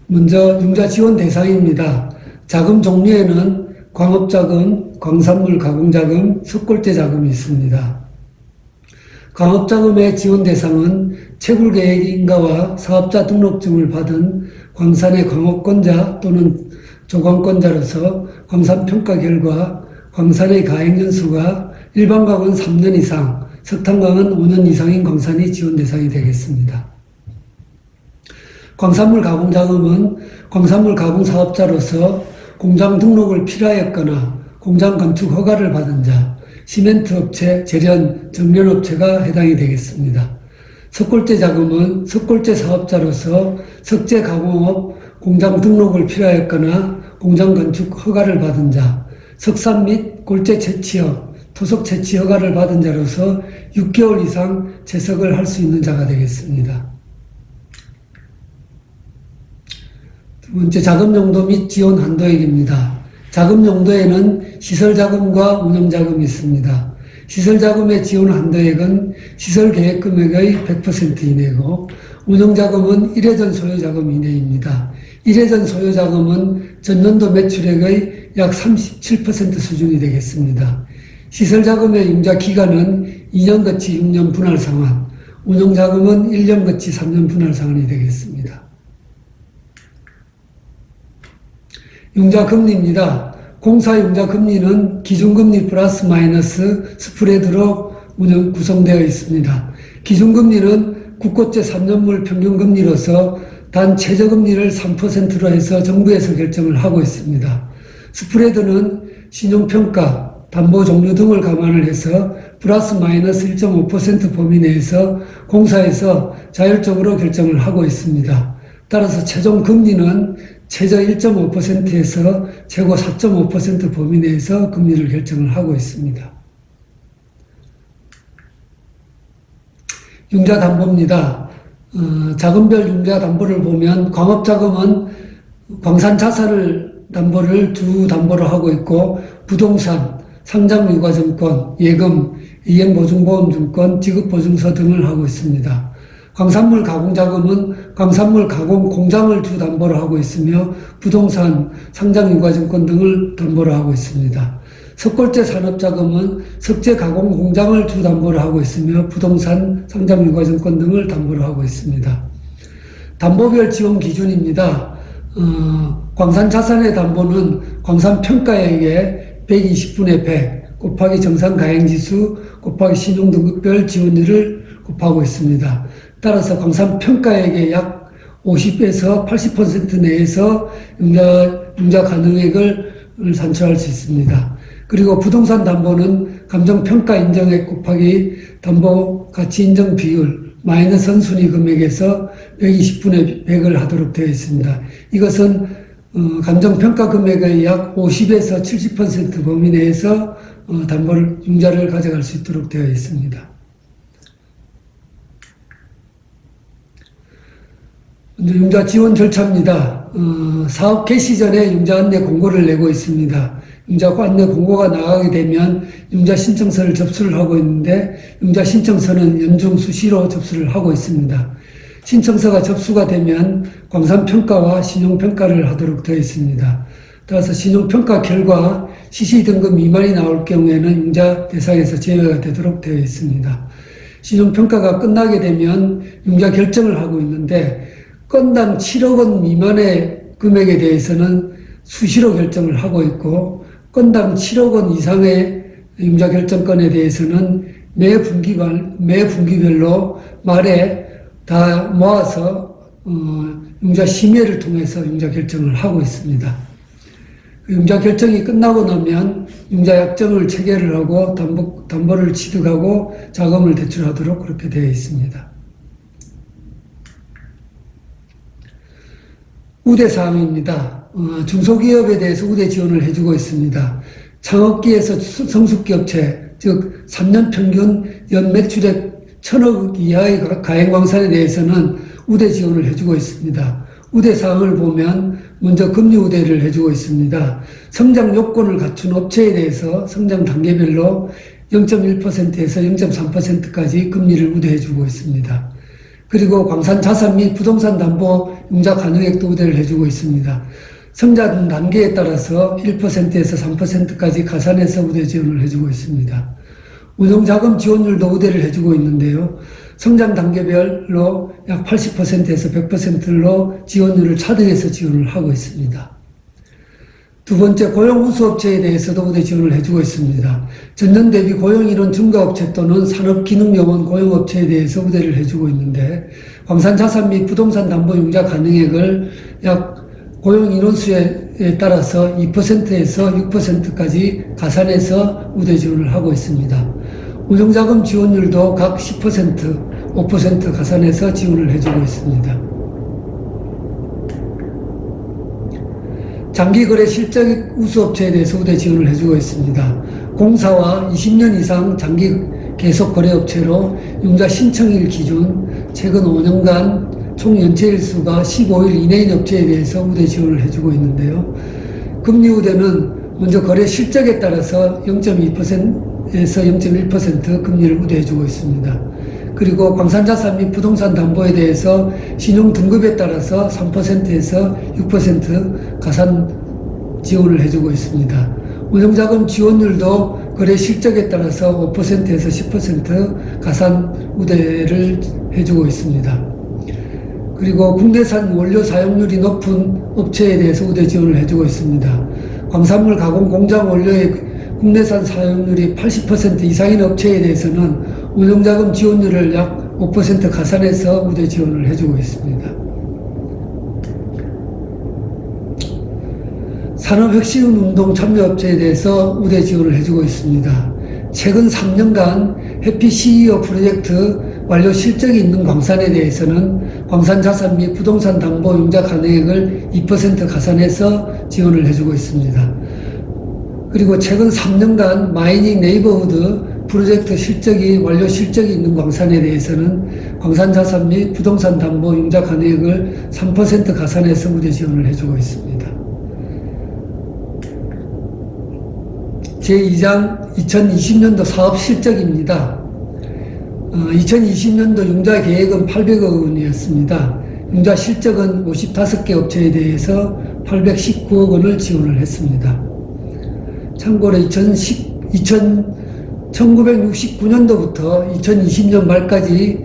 먼저 융자 지원 대상입니다. 자금 종류에는 광업자금, 광산물 가공자금, 석골재 자금이 있습니다. 광업자금의 지원 대상은 채굴계획 인가와 사업자 등록증을 받은 광산의 광업권자 또는 조광권자로서 광산평가 결과 광산의 가액연수가 일반광은 3년 이상, 석탄광은 5년 이상인 광산이 지원 대상이 되겠습니다. 광산물 가공자금은 광산물 가공 사업자로서 공장 등록을 필요하였거나 공장 건축 허가를 받은 자, 시멘트 업체, 재련, 정련업체가 해당이 되겠습니다. 석골재 자금은 석골재 사업자로서 석재 가공업 공장 등록을 필요하였거나 공장 건축 허가를 받은 자, 석산 및 골재 채취업, 토속 채취 허가를 받은 자로서 6개월 이상 채석을 할 수 있는 자가 되겠습니다. 두 번째, 자금 용도 및 지원 한도액입니다. 자금 용도에는 시설 자금과 운영 자금이 있습니다. 시설 자금의 지원 한도액은 시설 계획 금액의 100% 이내고 운영 자금은 1회전 소요 자금 이내입니다. 1회전 소요 자금은 전년도 매출액의 약 37% 수준이 되겠습니다. 시설 자금의 융자 기간은 2년 거치 6년 분할 상환, 운영 자금은 1년 거치 3년 분할 상환이 되겠습니다. 융자 금리입니다. 공사 융자 금리는 기준금리 플러스 마이너스 스프레드로 구성되어 있습니다. 기준금리는 국고채 3년물 평균금리로서 단 최저금리를 3%로 해서 정부에서 결정을 하고 있습니다. 스프레드는 신용평가, 담보 종류 등을 감안을 해서 플러스 마이너스 1.5% 범위 내에서 공사에서 자율적으로 결정을 하고 있습니다. 따라서 최종 금리는 최저 1.5%에서 최고 4.5% 범위 내에서 금리를 결정을 하고 있습니다. 융자 담보입니다. 자금별 융자 담보를 보면 광업자금은 광산 자산을 담보를 주 담보로 하고 있고 부동산, 상장유가증권, 예금, 이행보증보험증권, 지급보증서 등을 하고 있습니다. 광산물 가공자금은 광산물 가공 공장을 주 담보로 하고 있으며 부동산, 상장유가증권 등을 담보로 하고 있습니다. 석골재 산업자금은 석재 가공 공장을 주 담보로 하고 있으며 부동산, 상장유가증권 등을 담보로 하고 있습니다. 담보별 지원 기준입니다. 광산자산의 담보는 광산평가액의 120분의 100 곱하기 정상가액지수 곱하기 신용등급별 지원율을 곱하고 있습니다. 따라서 광산평가액의 약 50에서 80% 내에서 융자 가능액을 산출할 수 있습니다. 그리고 부동산 담보는 감정평가 인정액 곱하기 담보 가치 인정 비율 마이너스 선순위 금액에서 120분의 100을 하도록 되어 있습니다. 이것은 감정평가 금액의 약 50에서 70% 범위 내에서 담보를 융자를 가져갈 수 있도록 되어 있습니다. 먼저 융자 지원 절차입니다. 사업 개시 전에 융자 안내 공고를 내고 있습니다. 융자 안내 공고가 나가게 되면 융자 신청서를 접수를 하고 있는데 융자 신청서는 연중 수시로 접수를 하고 있습니다. 신청서가 접수가 되면 광산평가와 신용평가를 하도록 되어 있습니다. 따라서 신용평가 결과 CC등급 미만이 나올 경우에는 융자 대상에서 제외가 되도록 되어 있습니다. 신용평가가 끝나게 되면 융자 결정을 하고 있는데 건당 7억 원 미만의 금액에 대해서는 수시로 결정을 하고 있고 건당 7억 원 이상의 융자 결정건에 대해서는 매 분기별로 말에 다 모아서 융자 심의를 통해서 융자 결정을 하고 있습니다. 융자 결정이 끝나고 나면 융자 약정을 체결을 하고 담보를 취득하고 자금을 대출하도록 그렇게 되어 있습니다. 우대사항입니다. 중소기업에 대해서 우대 지원을 해주고 있습니다. 창업기에서 성숙기업체, 즉 3년 평균 연매출액 1,000억 이하의 가행광산에 대해서는 우대 지원을 해주고 있습니다. 우대사항을 보면 먼저 금리 우대를 해주고 있습니다. 성장 요건을 갖춘 업체에 대해서 성장 단계별로 0.1%에서 0.3%까지 금리를 우대해주고 있습니다. 그리고 광산 자산 및 부동산 담보 융자 가능액도 우대를 해주고 있습니다. 성장 단계에 따라서 1%에서 3%까지 가산해서 우대 지원을 해주고 있습니다. 운용자금 지원율도 우대를 해주고 있는데요. 성장 단계별로 약 80%에서 100%로 지원율을 차등해서 지원을 하고 있습니다. 두 번째, 고용우수업체에 대해서도 우대 지원을 해주고 있습니다. 전년 대비 고용인원 증가업체 또는 산업기능요원 고용업체에 대해서 우대를 해주고 있는데, 광산자산 및 부동산 담보 융자 가능액을 약 고용인원수에 따라서 2%에서 6%까지 가산해서 우대 지원을 하고 있습니다. 운용자금 지원율도 각 10%, 5% 가산해서 지원을 해주고 있습니다. 장기거래 실적 우수업체에 대해서 우대 지원을 해주고 있습니다. 공사와 20년 이상 장기 계속 거래업체로 융자 신청일 기준 최근 5년간 총 연체일 수가 15일 이내인 업체에 대해서 우대 지원을 해주고 있는데요. 금리 우대는 먼저 거래 실적에 따라서 0.2%에서 0.1% 금리를 우대해주고 있습니다. 그리고 광산자산 및 부동산 담보에 대해서 신용 등급에 따라서 3%에서 6% 가산 지원을 해주고 있습니다. 운용자금 지원율도 거래 실적에 따라서 5%에서 10% 가산 우대를 해주고 있습니다. 그리고 국내산 원료 사용률이 높은 업체에 대해서 우대 지원을 해주고 있습니다. 광산물 가공 공장 원료의 국내산 사용률이 80% 이상인 업체에 대해서는 운용자금 지원율을 약 5% 가산해서 우대 지원을 해주고 있습니다. 산업혁신운동 참여업체에 대해서 우대 지원을 해주고 있습니다. 최근 3년간 해피 CEO 프로젝트 완료 실적이 있는 광산에 대해서는 광산자산 및 부동산 담보 융자 가능액을 2% 가산해서 지원을 해주고 있습니다. 그리고 최근 3년간 마이닝 네이버후드 프로젝트 실적이 완료 실적이 있는 광산에 대해서는 광산자산 및 부동산 담보 융자 가능액을 3% 가산해서 우대 지원을 해주고 있습니다. 제2장 2020년도 사업 실적입니다. 2020년도 융자 계획은 800억 원이었습니다. 융자 실적은 55개 업체에 대해서 819억 원을 지원을 했습니다. 참고로 1969년도부터 2020년 말까지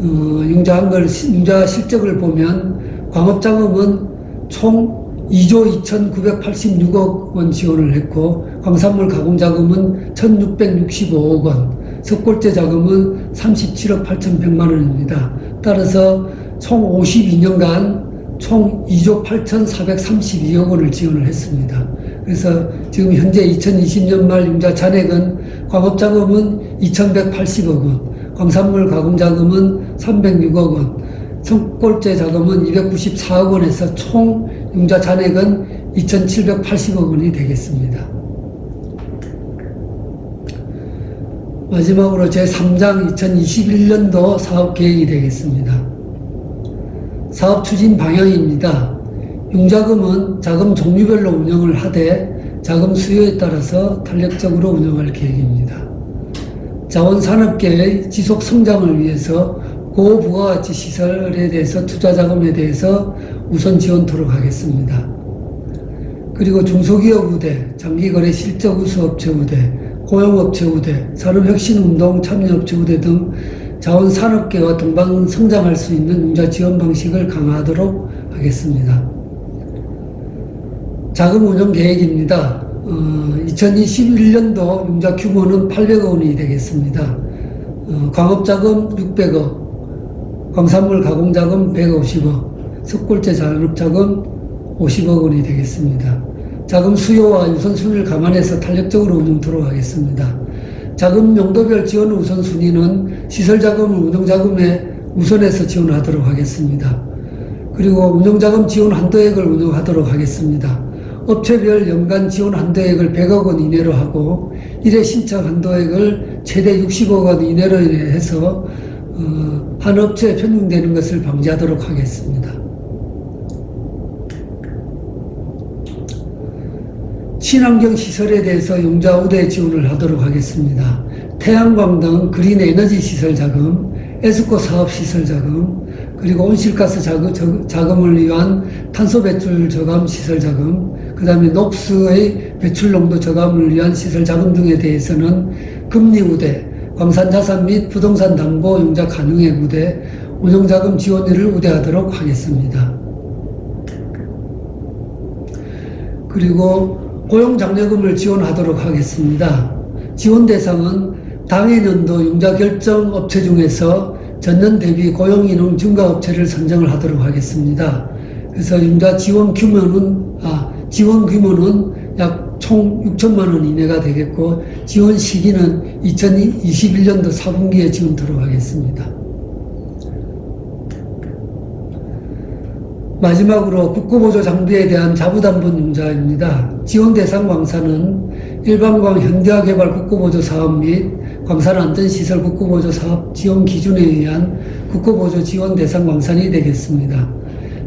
융자 실적을 보면 광업자금은 총 2조 2,986억 원 지원을 했고 광산물 가공자금은 1,665억 원, 석골재 자금은 37억 8,100만 원입니다. 따라서 총 52년간 총 2조 8,432억 원을 지원을 했습니다. 그래서 지금 현재 2020년 말 융자 잔액은 광업자금은 2,180억 원, 광산물 가공자금은 306억 원, 석골재 자금은 294억 원에서 총 융자 잔액은 2,780억 원이 되겠습니다. 마지막으로 제3장 2021년도 사업계획이 되겠습니다. 사업 추진 방향입니다. 융자금은 자금 종류별로 운영을 하되 자금 수요에 따라서 탄력적으로 운영할 계획입니다. 자원산업계의 지속 성장을 위해서 고부가가치 시설에 대해서 투자 자금에 대해서 우선 지원토록 하겠습니다. 그리고 중소기업 우대, 장기거래 실적 우수업체 우대, 고용업체 우대, 산업혁신운동 참여업체 우대 등 자원산업계와 동반 성장할 수 있는 융자 지원 방식을 강화하도록 하겠습니다. 자금 운영 계획입니다. 2021년도 융자 규모는 800억 원이 되겠습니다. 광업자금 600억, 광산물 가공자금 150억, 석골재 잔업자금 50억 원이 되겠습니다. 자금 수요와 우선순위를 감안해서 탄력적으로 운영토록 하겠습니다. 자금 용도별 지원 우선순위는 시설자금을 운용자금에 우선해서 지원하도록 하겠습니다. 그리고 운영자금 지원 한도액을 운영하도록 하겠습니다. 업체별 연간 지원 한도액을 100억 원 이내로 하고 1회 신청 한도액을 최대 60억 원 이내로 해서 한 업체에 편중되는 것을 방지하도록 하겠습니다. 친환경 시설에 대해서 용자 우대 지원을 하도록 하겠습니다. 태양광 등 그린 에너지 시설 자금, 에스코 사업 시설 자금, 그리고 온실가스 자금을 위한 탄소 배출 저감 시설 자금, 그 다음에 녹스의 배출 농도 저감을 위한 시설 자금 등에 대해서는 금리 우대, 광산자산 및 부동산 담보 용자 가능액 우대, 운영자금 지원율을 우대하도록 하겠습니다. 그리고 고용장려금을 지원하도록 하겠습니다. 지원 대상은 당해년도 용자 결정 업체 중에서 전년 대비 고용인원 증가 업체를 선정을 하도록 하겠습니다. 그래서 용자 지원 규모는 약 총 6천만 원 이내가 되겠고, 지원 시기는 2021년도 4분기에 지원토록 하겠습니다. 마지막으로 국고보조 장비에 대한 자부담본 용자입니다. 지원 대상 광산은 일반광 현대화 개발 국고보조 사업 및 광산 안전시설 국고보조 사업 지원 기준에 의한 국고보조 지원 대상 광산이 되겠습니다.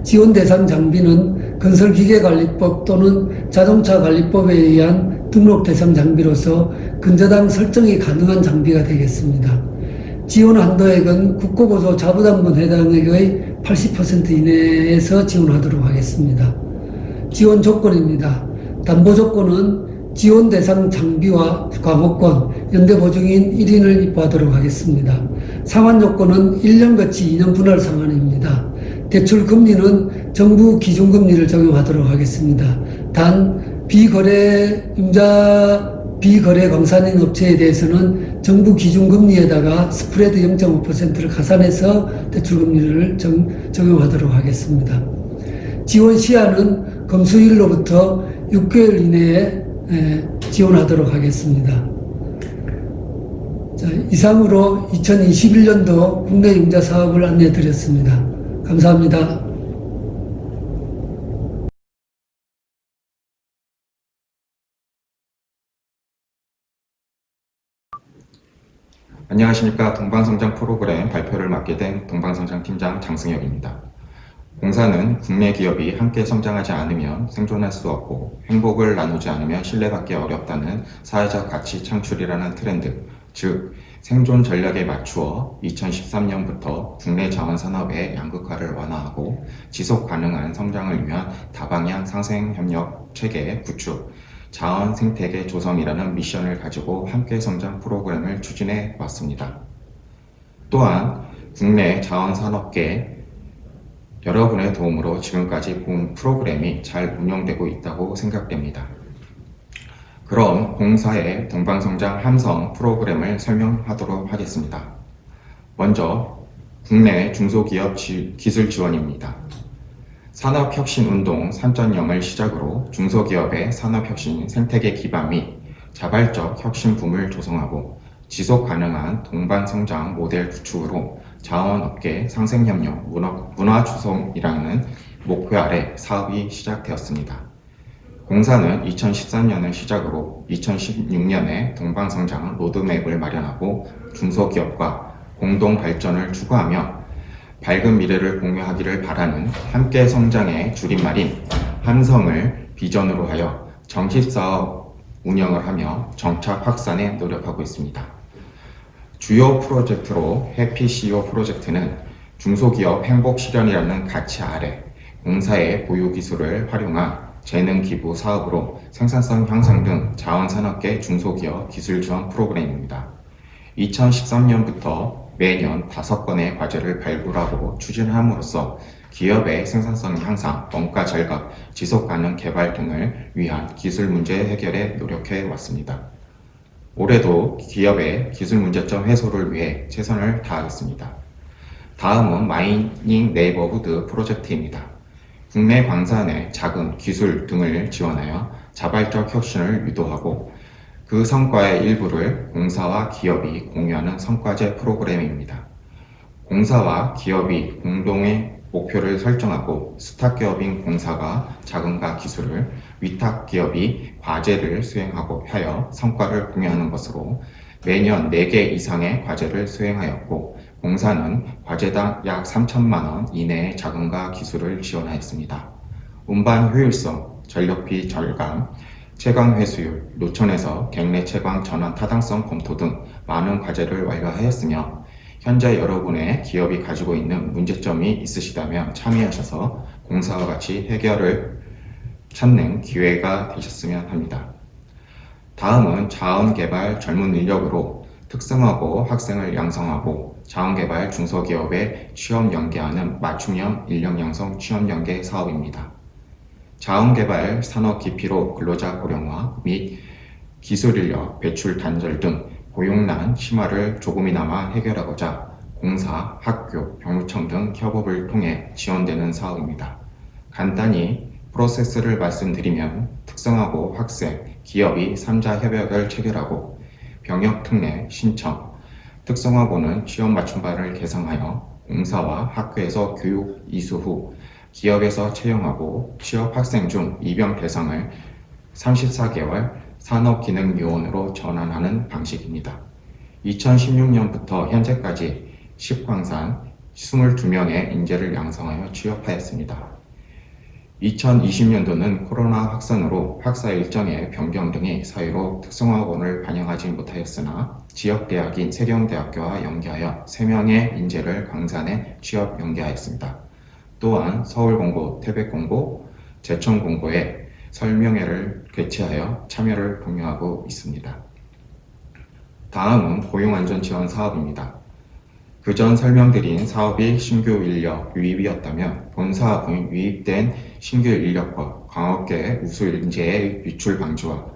지원 대상 장비는 건설기계관리법 또는 자동차관리법에 의한 등록 대상 장비로서 근저당 설정이 가능한 장비가 되겠습니다. 지원 한도액은 국고보조 자부담본 해당액의 80% 이내에서 지원하도록 하겠습니다. 지원 조건입니다. 담보 조건은 지원 대상 장비와 광호권, 연대보증인 1인을 입보하도록 하겠습니다. 상환 요건은 1년거치 2년 분할 상환입니다. 대출 금리는 정부 기준금리를 적용하도록 하겠습니다. 단 비거래 광산인 업체에 대해서는 정부 기준금리에다가 스프레드 0.5%를 가산해서 대출금리를 적용하도록 하겠습니다. 지원 시한은 검수일로부터 6개월 이내에 지원하도록 하겠습니다. 자, 이상으로 2021년도 국내 융자 사업을 안내해 드렸습니다. 감사합니다. 안녕하십니까. 동방성장 프로그램 발표를 맡게 된 동방성장팀장 장승혁입니다. 공사는 국내 기업이 함께 성장하지 않으면 생존할 수 없고 행복을 나누지 않으면 신뢰받기 어렵다는 사회적 가치 창출이라는 트렌드, 즉 생존 전략에 맞추어 2013년부터 국내 자원산업의 양극화를 완화하고 지속 가능한 성장을 위한 다방향 상생협력 체계 구축, 자원 생태계 조성이라는 미션을 가지고 함께 성장 프로그램을 추진해 왔습니다. 또한 국내 자원산업계 여러분의 도움으로 지금까지 본 프로그램이 잘 운영되고 있다고 생각됩니다. 그럼 공사의 동방성장 함성 프로그램을 설명하도록 하겠습니다. 먼저 국내 중소기업 기술 지원입니다. 산업혁신운동 3.0을 시작으로 중소기업의 산업혁신 생태계 기반 및 자발적 혁신붐을 조성하고 지속가능한 동반성장 모델 구축으로 자원업계 상생협력 문화조성이라는 목표 아래 사업이 시작되었습니다. 공사는 2013년을 시작으로 2016년에 동방성장 로드맵을 마련하고 중소기업과 공동 발전을 추구하며 밝은 미래를 공유하기를 바라는 함께 성장의 줄임말인 함성을 비전으로 하여 정식사업 운영을 하며 정착 확산에 노력하고 있습니다. 주요 프로젝트로 해피CEO 프로젝트는 중소기업 행복실현이라는 가치 아래 공사의 보유 기술을 활용한 재능 기부 사업으로 생산성 향상 등 자원산업계 중소기업 기술 지원 프로그램입니다. 2013년부터 매년 5건의 과제를 발굴하고 추진함으로써 기업의 생산성 향상, 원가 절감, 지속가능 개발 등을 위한 기술 문제 해결에 노력해 왔습니다. 올해도 기업의 기술 문제점 해소를 위해 최선을 다하겠습니다. 다음은 마이닝 네이버후드 프로젝트입니다. 국내 광산의 자금, 기술 등을 지원하여 자발적 혁신을 유도하고 그 성과의 일부를 공사와 기업이 공유하는 성과제 프로그램입니다. 공사와 기업이 공동의 목표를 설정하고 스탁 기업인 공사가 자금과 기술을, 위탁 기업이 과제를 수행하고 하여 성과를 공유하는 것으로 매년 4개 이상의 과제를 수행하였고, 공사는 과제당 약 3천만 원 이내의 자금과 기술을 지원하였습니다. 운반 효율성, 전력비 절감, 채광 회수율, 노천에서 객내 채광 전환 타당성 검토 등 많은 과제를 완료하였으며, 현재 여러분의 기업이 가지고 있는 문제점이 있으시다면 참여하셔서 공사와 같이 해결을 찾는 기회가 되셨으면 합니다. 다음은 자원개발 젊은 인력으로 특성화고 학생을 양성하고 자원개발 중소기업에 취업 연계하는 맞춤형 인력 양성 취업 연계 사업입니다. 자원개발 산업 기피로 근로자 고령화 및 기술인력 배출 단절 등 고용난 심화를 조금이나마 해결하고자 공사, 학교, 병무청 등 협업을 통해 지원되는 사업입니다. 간단히 프로세스를 말씀드리면 특성화고 학생, 기업이 3자 협약을 체결하고 병역 특례 신청, 특성화고는 취업 맞춤반을 개성하여 공사와 학교에서 교육 이수 후 기업에서 채용하고 취업 학생 중 입영 대상을 34개월 산업기능요원으로 전환하는 방식입니다. 2016년부터 현재까지 10광산 22명의 인재를 양성하여 취업하였습니다. 2020년도는 코로나 확산으로 학사 일정의 변경 등의 사유로 특성화고를 반영하지 못하였으나 지역대학인 세경대학교와 연계하여 3명의 인재를 광산에 취업 연계하였습니다. 또한 서울공고, 태백공고, 제천공고에 설명회를 개최하여 참여를 독려하고 있습니다. 다음은 고용안전지원 사업입니다. 그전 설명드린 사업이 신규 인력 유입이었다면 본 사업은 유입된 신규 인력과 광업계 우수 인재의 유출 방지와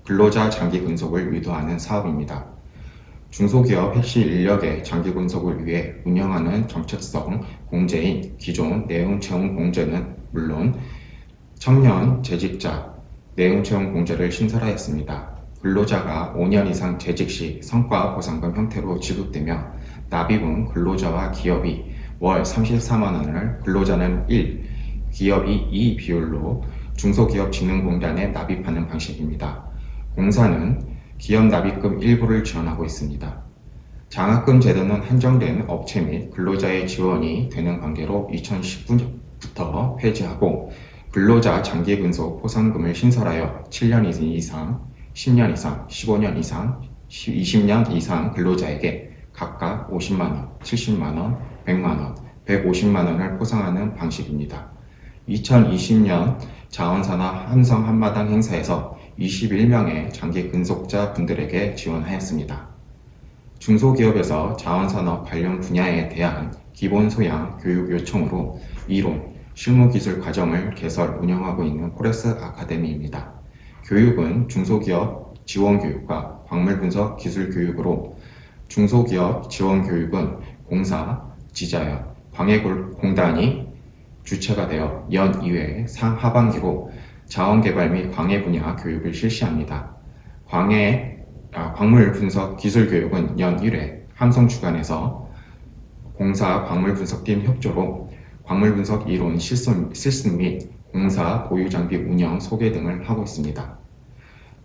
근로자 장기 근속을 유도하는 사업입니다. 중소기업 핵심 인력의 장기 근속을 위해 운영하는 정책성 공제인 기존 내용 채용 공제는 물론 청년 재직자 내용 채용 공제를 신설하였습니다. 근로자가 5년 이상 재직 시 성과 보상금 형태로 지급되며 납입은 근로자와 기업이 월 34만 원을 근로자는 1, 기업이 2 비율로 중소기업진흥공단에 납입하는 방식입니다. 공사는 기업 납입금 일부를 지원하고 있습니다. 장학금 제도는 한정된 업체 및 근로자의 지원이 되는 관계로 2019년부터 폐지하고 근로자 장기 근속 보상금을 신설하여 7년 이상, 10년 이상, 15년 이상, 20년 이상 근로자에게 각각 50만원, 70만원, 100만원, 150만원을 포상하는 방식입니다. 2020년 자원산업 함성 한마당 행사에서 21명의 장기 근속자 분들에게 지원하였습니다. 중소기업에서 자원산업 관련 분야에 대한 기본소양 교육 요청으로 이론, 실무기술 과정을 개설 운영하고 있는 코레스 아카데미입니다. 교육은 중소기업 지원교육과 광물분석 기술교육으로 중소기업 지원교육은 공사, 지자연, 광해공단이 주체가 되어 연 2회 상하반기로 자원개발 및 광해 분야 교육을 실시합니다. 광물분석 기술교육은 연 1회 함성주간에서 공사 광물분석팀 협조로 광물분석 이론 실습 및 공사 보유장비 운영 소개 등을 하고 있습니다.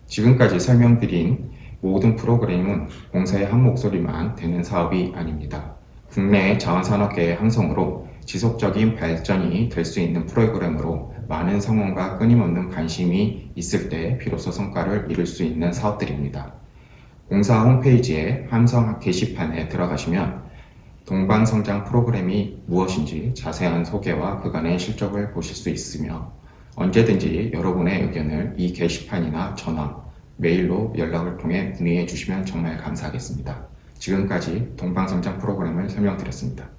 지금까지 설명드린 모든 프로그램은 공사의 한 목소리만 되는 사업이 아닙니다. 국내 자원산업계의 항성으로 지속적인 발전이 될 수 있는 프로그램으로 많은 성원과 끊임없는 관심이 있을 때 비로소 성과를 이룰 수 있는 사업들입니다. 공사 홈페이지에 함성 게시판에 들어가시면 동방성장 프로그램이 무엇인지 자세한 소개와 그간의 실적을 보실 수 있으며 언제든지 여러분의 의견을 이 게시판이나 전화, 메일로 연락을 통해 문의해 주시면 정말 감사하겠습니다. 지금까지 동방성장 프로그램을 설명드렸습니다.